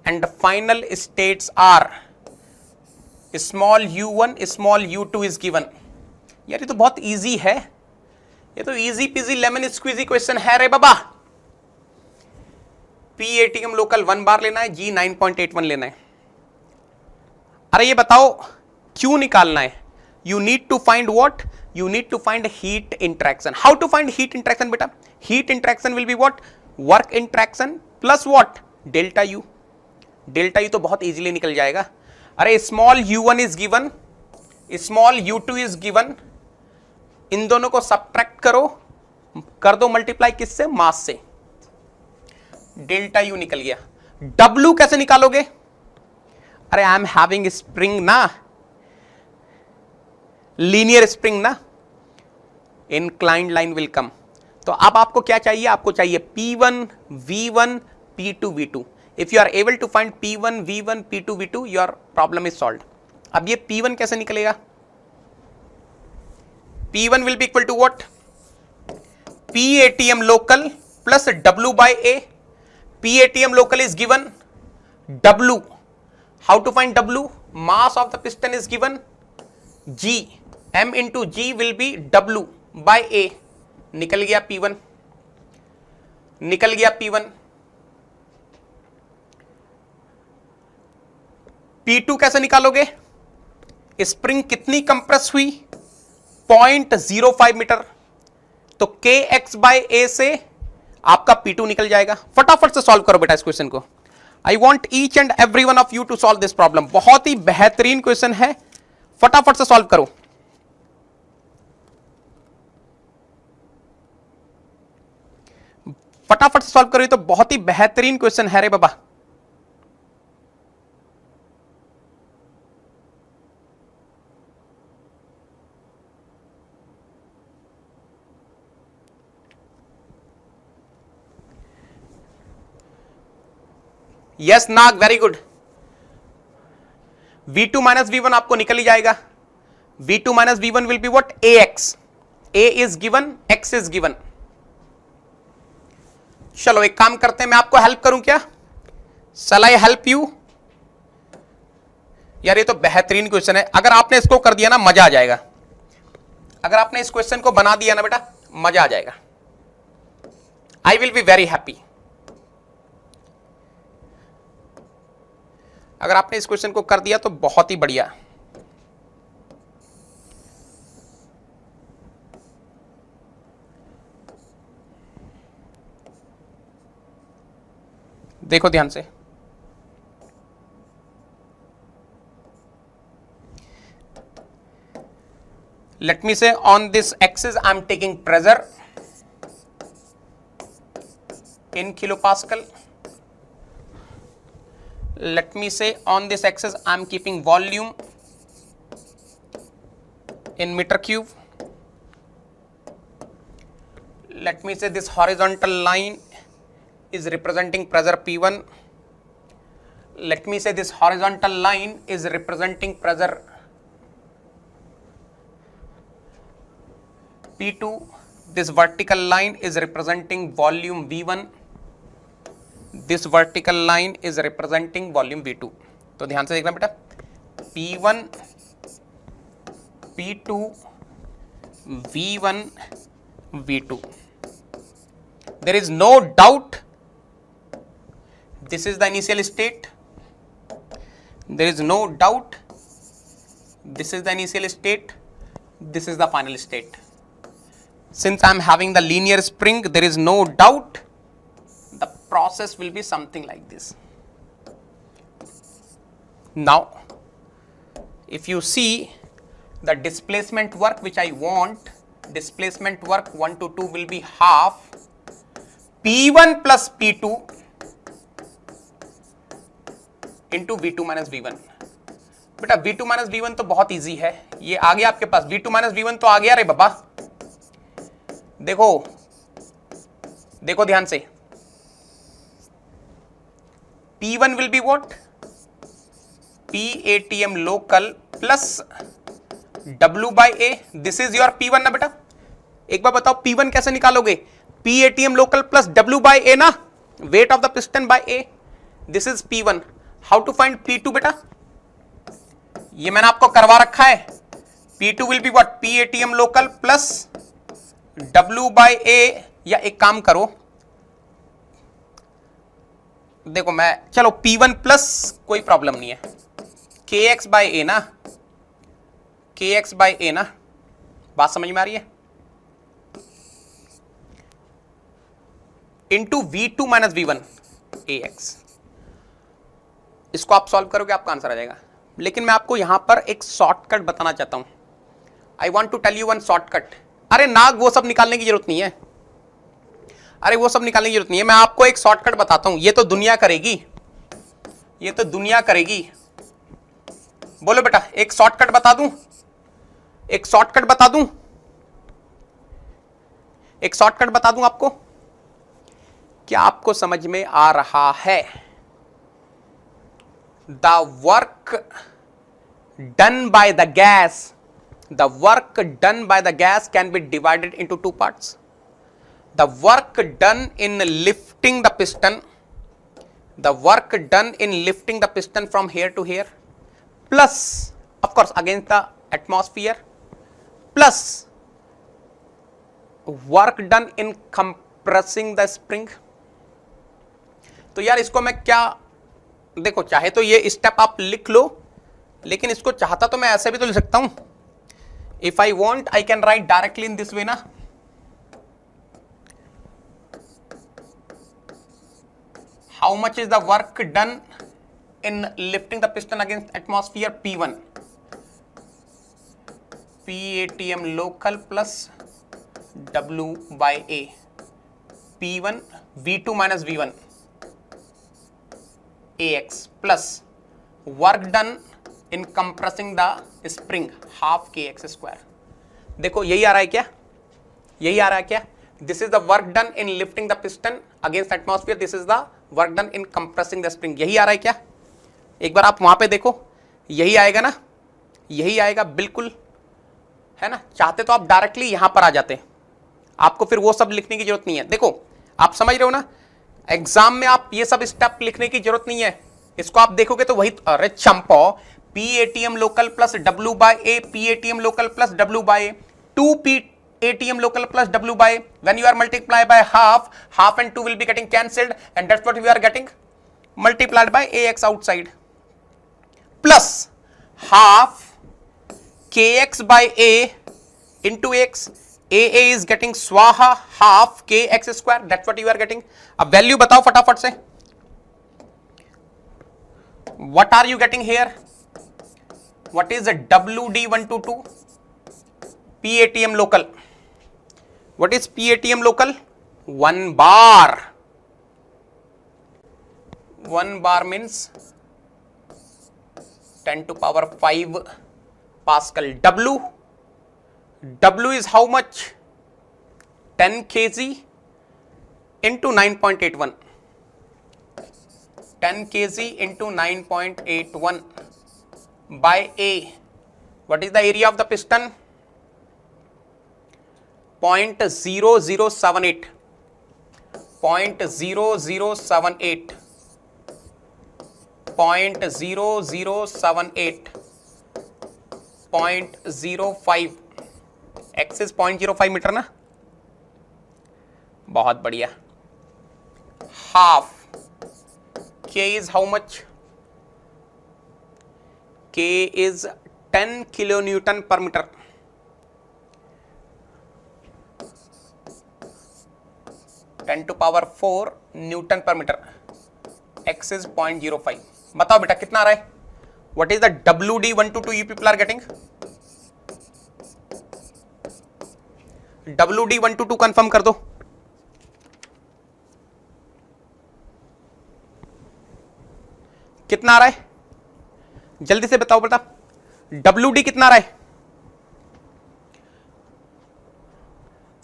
A: and the final states are small u1 small u2 is given. यार ये तो बहुत easy है, ये तो easy peasy lemon squeezy question है रे बाबा। P ATM local 1 बार लेना है, जी 9.81 लेना है। अरे ये बताओ क्यों निकालना है? You need to find what? You need to find heat interaction. How to find heat interaction beta? Heat interaction will be what? Work interaction plus what? Delta U. Delta U तो बहुत easily निकल जाएगा। अरे small u1 is given, small u2 is given, इन दोनों को subtract करो, कर दो multiply किससे? मास से, डेल्टा U निकल गया। W कैसे निकालोगे? अरे I am having spring ना, लीनियर स्प्रिंग ना, इंक्लाइंड लाइन विल कम। तो अब आपको क्या चाहिए? आपको चाहिए P1 V1 P2 V2। If you are able to find P1 V1 P2 V2 your problem is solved. अब ये P1 कैसे निकलेगा? P1 will be equal to what? P ATM local plus W by A। P ATM local is given, W, how to find W? Mass of the piston is given, G, M into G will be W by A। निकल गया P1, निकल गया P1। P2 कैसे निकालोगे? Spring कितनी compress हुई? 0.05 metre. तो KX by A से आपका P2 निकल जाएगा। फटाफट से सॉल्व करो बेटा इस क्वेश्चन को। I want each and every one of you to solve this problem. बहुत ही बेहतरीन क्वेश्चन है, फटाफट से सॉल्व करो। फटाफट से सॉल्व करो, तो बहुत ही बेहतरीन क्वेश्चन है रे बाबा। Yes Nag, very good. V2 minus V1 आपको निकल ही जाएगा। V2 minus V1 be what व्हाट? AX। A is given, X is given. चलो एक काम करते हैं, मैं आपको हेल्प करूं क्या? शैल आई हेल्प यू? यार ये तो बेहतरीन क्वेश्चन है, अगर आपने इसको कर दिया ना मजा आ जाएगा। अगर आपने इस क्वेश्चन को बना दिया ना बेटा, मजा आ जाएगा। I will be very happy. अगर आपने इस क्वेश्चन को कर दिया तो बहुत ही बढ़िया। देखो ध्यान से, let me say on this axis I am taking pressure in kilopascal. Let me say on this axis I am keeping volume in meter cube. Let me say this horizontal line is representing pressure P1. Let me say this horizontal line is representing pressure P2. This vertical line is representing volume V1. This vertical line is representing volume V2. तो ध्यान से देखना बेटा, P1 P2 V1 V2. There is no doubt this is the initial state. There is no doubt this is the initial state. This is the final state. since I am having the linear spring, there is no doubt the process will be something like this. Now, if you see the displacement work which I want, displacement work 1 to 2 will be half P1 plus P2 into V2 minus V1. बेटा V2 minus V1 तो बहुत easy है, ये आ गया आपके पास, V2 minus V1 तो आ गया रे बाबा। देखो देखो ध्यान से, P1 will be what? PATM local plus W by A, this is your P1 ना बेटा। एक बार बताओ P1 कैसे निकालोगे? PATM local plus W by A ना, weight of the piston by A, this is P1. How to find P2 बेटा? ये मैंने आपको करवा रखा है। P2 will be what? PATM local plus W by A, या एक काम करो, देखो मैं, चलो P1 प्लस कोई प्रॉब्लम नहीं है, KX by A ना, KX by A ना, बात समझ में आ रही है? Into V2 minus V1 AX, इसको आप सॉल्व करोगे आपका आंसर आ जाएगा। लेकिन मैं आपको यहां पर एक शॉर्टकट बताना चाहता हूं। I want to tell you one shortcut. अरे नाग वो सब निकालने की जरूरत नहीं है, अरे वो सब निकालने की जरूरत नहीं है, मैं आपको एक शॉर्टकट बताता हूं, ये तो दुनिया करेगी, ये तो दुनिया करेगी। बोलो बेटा, एक शॉर्टकट बता दूं, एक शॉर्टकट बता दूं, एक शॉर्टकट बता दूं आपको, क्या आपको समझ में आ रहा है? The work done by the gas, the work done by the gas can be divided into two parts. The work done in lifting the piston, the work done in lifting the piston from here to here, plus of course against the atmosphere, plus work done in compressing the spring. तो यार इसको मैं क्या, देखो चाहे तो ये step आप लिख लो, लेकिन इसको चाहता तो मैं ऐसे भी तो लिख सकता हूं। If I want I can write directly in this way ना, how much is the work done in lifting the piston against atmosphere? P1 PATM local plus W by A, P1 V2 minus V1 AX plus work done in compressing the spring half KX square. देखो यही आ रहा है क्या, यही आ रहा है क्या? This is the work done in lifting the piston against atmosphere, this is the work done in compressing the spring. यही आ रहा है क्या? एक बार आप वहां पे देखो, यही आएगा ना, यही आएगा बिल्कुल, है ना? चाहते तो आप डायरेक्टली यहां पर आ जाते, आपको फिर वो सब लिखने की जरूरत नहीं है। देखो आप समझ रहे हो ना, एग्जाम में आप ये सब स्टेप लिखने की जरूरत नहीं है, इसको आप देखोगे तो वही, अरे चंपो, PATM local plus W by A, PATM local plus W by A, 2 PATM local plus W by A, when you are multiply by half, half and 2 will be getting cancelled and that's what we are getting multiplied by AX outside plus half KX by A into X, AA is getting स्वाहा half KX square, that's what you are getting. अब value बताओ फटाफट से, what are you getting here? What is the WD122 PATM local? What is PATM local? 1 bar. 1 bar means 10 to power 5 Pascal. W is how much? 10 kg into 9.81. 10 kg into 9.81 by A. What is the area of the piston? 0.0078. 0.0078. 0.0078. 0.05. X is 0.05 metre ना, बहुत बढ़िया। Half K is how much? K is 10 kilonewton per meter. 10⁴ newton per meter, x is 0.05। बताओ बेटा कितना आ रहा है? What is the WD122 you people are getting? WD122 confirm कर दो। कितना आ रहा है? जल्दी से बताओ बेटा, WD कितना आ रहा है?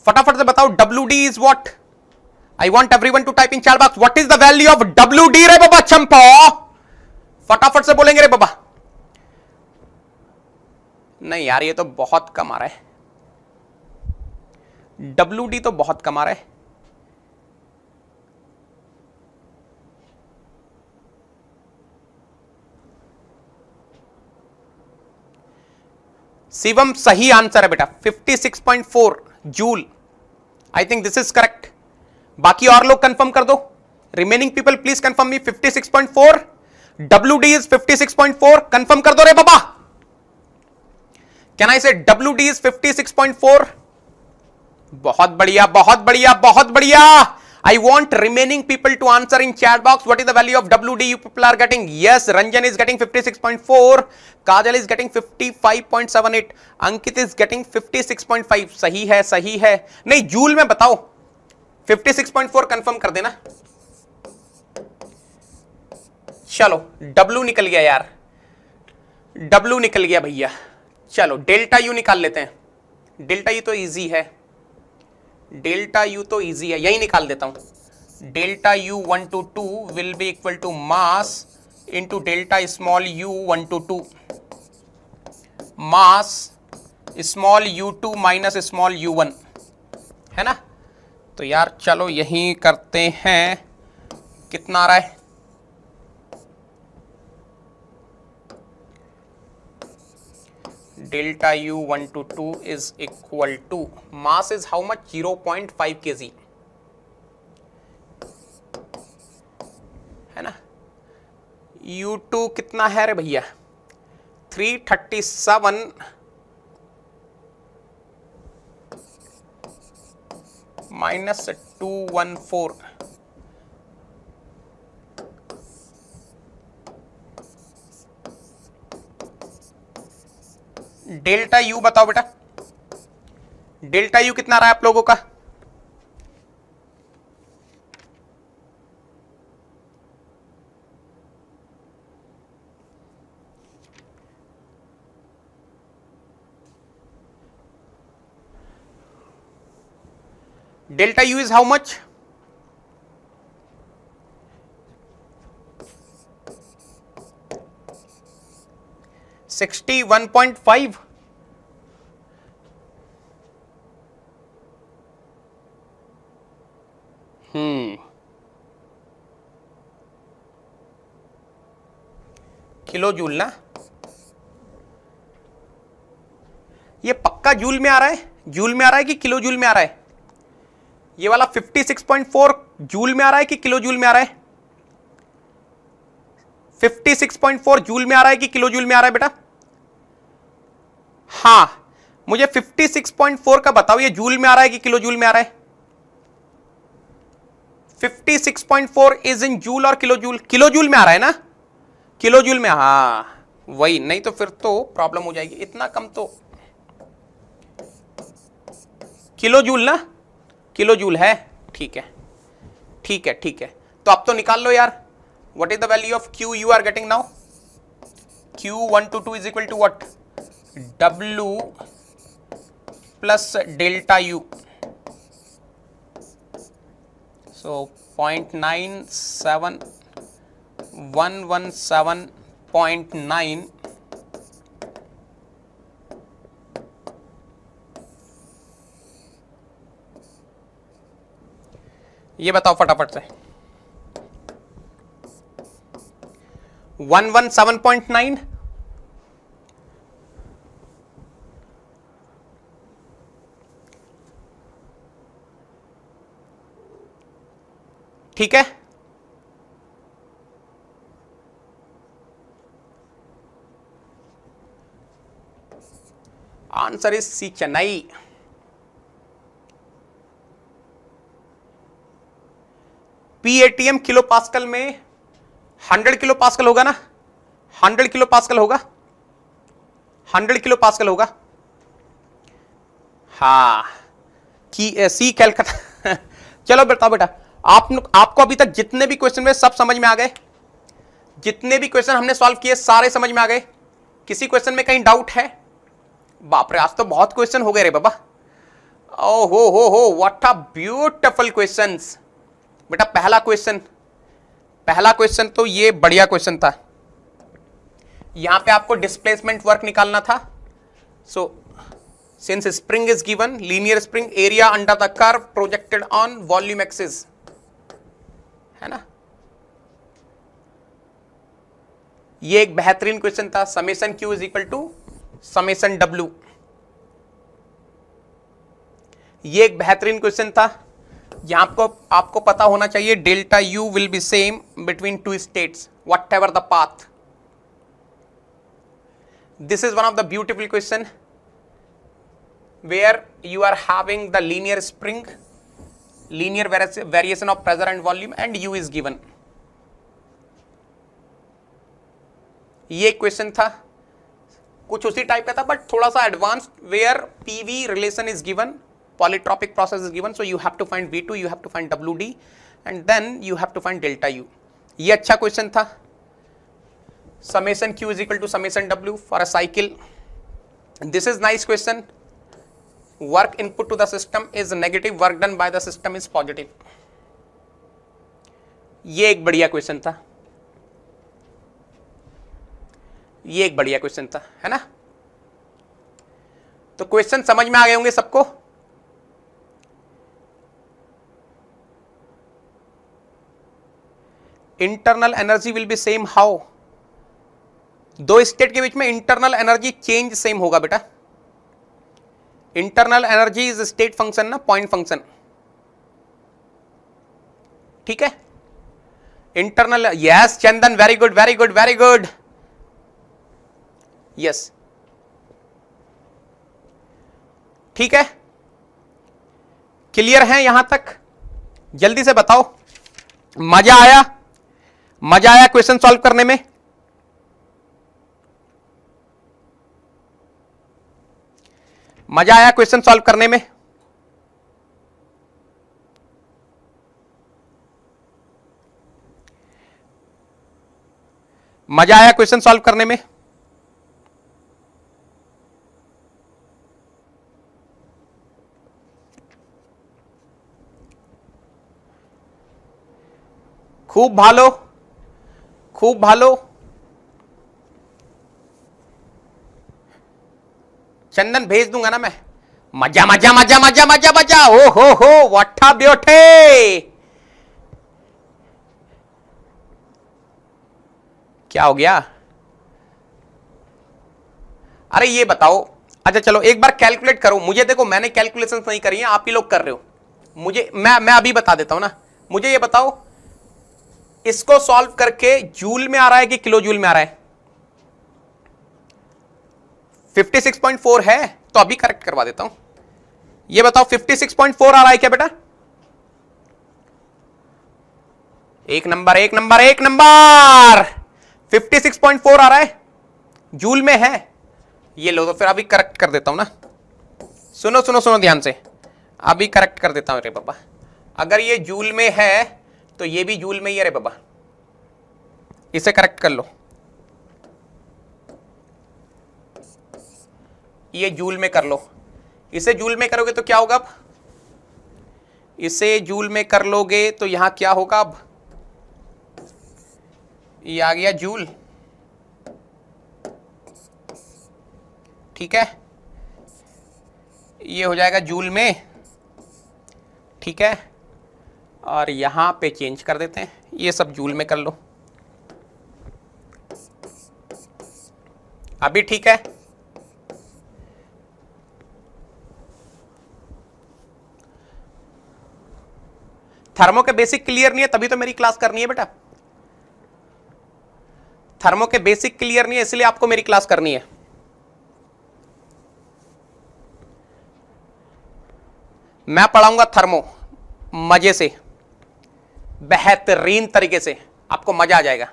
A: फटाफट से बताओ। WD is what? I want everyone to type in chat box what is the value of WD रे बाबा चंपा। फटाफट से बोलेंगे रे बाबा। नहीं यार, ये तो बहुत कम आ रहा है। WD तो बहुत कम आ रहा है। शिवम सही आंसर है बेटा, 56.4 joule. I think this is correct. बाकी और लोग कंफर्म कर दो। Remaining people please confirm me. 56.4, WD is 56.4। Confirm कर दो रे बाबा। कैन आई से WD इज 56.4? बहुत बढ़िया, बहुत बढ़िया, बहुत बढ़िया। I want remaining people to answer in chat box. What is the value of WD you people are getting? Yes, Ranjan is getting 56.4. Kajal is getting 55.78. Ankit is getting 56.5. सही है, सही है। नहीं, जूल में बताओ। 56.4 कंफर्म कर देना। चलो, W निकल गया यार, W निकल गया भैया। चलो डेल्टा यू निकाल लेते हैं। डेल्टा यू तो इजी है, डेल्टा यू तो इजी है, यही निकाल देता हूं। Delta U 1 to 2 will be equal to mass into delta small U 1 to 2, mass small u2 minus small u1, है ना? तो यार चलो यही करते हैं। कितना आ रहा है? delta u 1 to 2 is equal to mass is how much? 0.5 kg, है ना? u2 कितना है रे भैया? 337 माइनस 214। डेल्टा यू बताओ बेटा, डेल्टा यू कितना रहा है आप लोगों का? Delta U is how much? $61.5। Kilo joule ना? ये पक्का जूल में आ रहा है? जूल में आ रहा है कि किलो जूल में आ रहा है? ये वाला 56.4 जूल में आ रहा है कि किलो जूल में आ रहा है? 56.4 जूल में आ रहा है कि किलो जूल में आ रहा है बेटा? हाँ, मुझे 56.4 का बताओ, ये जूल में आ रहा है कि किलो जूल में आ रहा है? 56.4 इज इन जूल और किलो जूल? किलो जूल में आ रहा है ना? किलो जूल में, हाँ वही। नहीं तो फिर तो प्रॉब्लम हो जाएगी। इतना कम तो किलो जूल ना? किलो जूल है, ठीक है, ठीक है, ठीक है। तो अब तो निकाल लो यार। What is the value of Q you are getting now? Q 1 to 2 is equal to what? W plus delta U। So 0.97117.9 ये बताओ फटाफट से। 117.9। ठीक है, answer is C, Chennai. PATM kilo pascal में 100 किलो पास्कल होगा ना, 100 किलो पास्कल होगा, 100 किलो पास्कल होगा। हाँ कि सी कैलकाटा चलो बताओ बेटा, आपको अभी तक जितने भी क्वेश्चन में सब समझ में आ गए, जितने भी क्वेश्चन हमने सॉल्व किए सारे समझ में आ गए, किसी क्वेश्चन में कहीं डाउट है? बाप रे, आज तो बहुत क्वेश्चन हो गए रे बाबा। ओ हो व्हाट अ ब्यूटीफुल क्वेश्चंस। बेटा पहला क्वेश्चन तो ये बढ़िया क्वेश्चन था। यहां पे आपको डिस्प्लेसमेंट वर्क निकालना था। So since spring is given, linear spring, area under the curve projected on volume axis, है ना। ये एक बेहतरीन क्वेश्चन था। Summation Q is equal to summation W, ये एक बेहतरीन क्वेश्चन था। यहां आपको पता होना चाहिए delta U will be same between two states what ever the path. This is one of the beautiful question where you are having the linear spring, linear variation of pressure and volume, and u is given. ये question था, कुछ उसी type का था but थोड़ा सा advance, where PV relation is given, polytropic process is given, so you have to find V2, you have to find WD and then you have to find delta U। ये अच्छा question था। Summation Q is equal to summation W for a cycle, this is nice question. Work input to the system is negative, work done by the system is positive। ये एक बढ़िया question था, ये एक बढ़िया क्वेश्चन था, है ना। तो क्वेश्चन समझ में आ गए होंगे सबको। Internal energy will be same how, दो स्टेट के बीच में इंटरनल एनर्जी चेंज सेम होगा बेटा। Internal energy is state function ना, पॉइंट फंक्शन, ठीक है। Internal, yes Chandan, very good very good very good, yes ठीक है। क्लियर है यहां तक? जल्दी से बताओ, मजा आया? मजा आया क्वेश्चन सॉल्व करने में? मजा आया क्वेश्चन सॉल्व करने में? मजा आया क्वेश्चन सॉल्व करने में? खूब भालो, खूब भालो। चंदन भेज दूंगा ना मैं। मजा मजा मजा मजा मजा मजा, हो व्हाट अ ब्यूटी। क्या हो गया? अरे ये बताओ, अच्छा चलो एक बार कैलकुलेट करो। मुझे देखो, मैंने कैलकुलेशंस नहीं करी है, आप ही लोग कर रहे हो। मुझे मैं अभी बता देता हूं ना। मुझे ये बताओ, इसको सॉल्व करके जूल में आ रहा है कि किलो जूल में आ रहा है? 56.4 है, तो अभी करेक्ट करवा देता हूं। ये बताओ 56.4 आ रहा है क्या बेटा? एक नंबर एक नंबर एक नंबर, 56.4 आ रहा है, जूल में है। ये लो, तो फिर अभी करेक्ट कर देता हूं ना। सुनो सुनो सुनो ध्यान से, अभी करेक्ट कर देता हूं रे बाबा। अगर ये जूल में है तो ये भी जूल में ही है रे बाबा, इसे करेक्ट कर लो। ये जूल में कर लो, इसे जूल में करोगे तो क्या होगा? अब इसे जूल में कर लोगे तो यहां क्या होगा? अब ये आ गया जूल, ठीक है। ये हो जाएगा जूल में, ठीक है। और यहां पे चेंज कर देते हैं, ये सब जूल में कर लो, अभी ठीक है। थर्मो के बेसिक क्लियर नहीं है तभी तो मेरी क्लास करनी है बेटा। थर्मो के बेसिक क्लियर नहीं है इसलिए आपको मेरी क्लास करनी है। मैं पढ़ाऊंगा थर्मो मजे से, बेहतरीन तरीके से, आपको मजा आ जाएगा।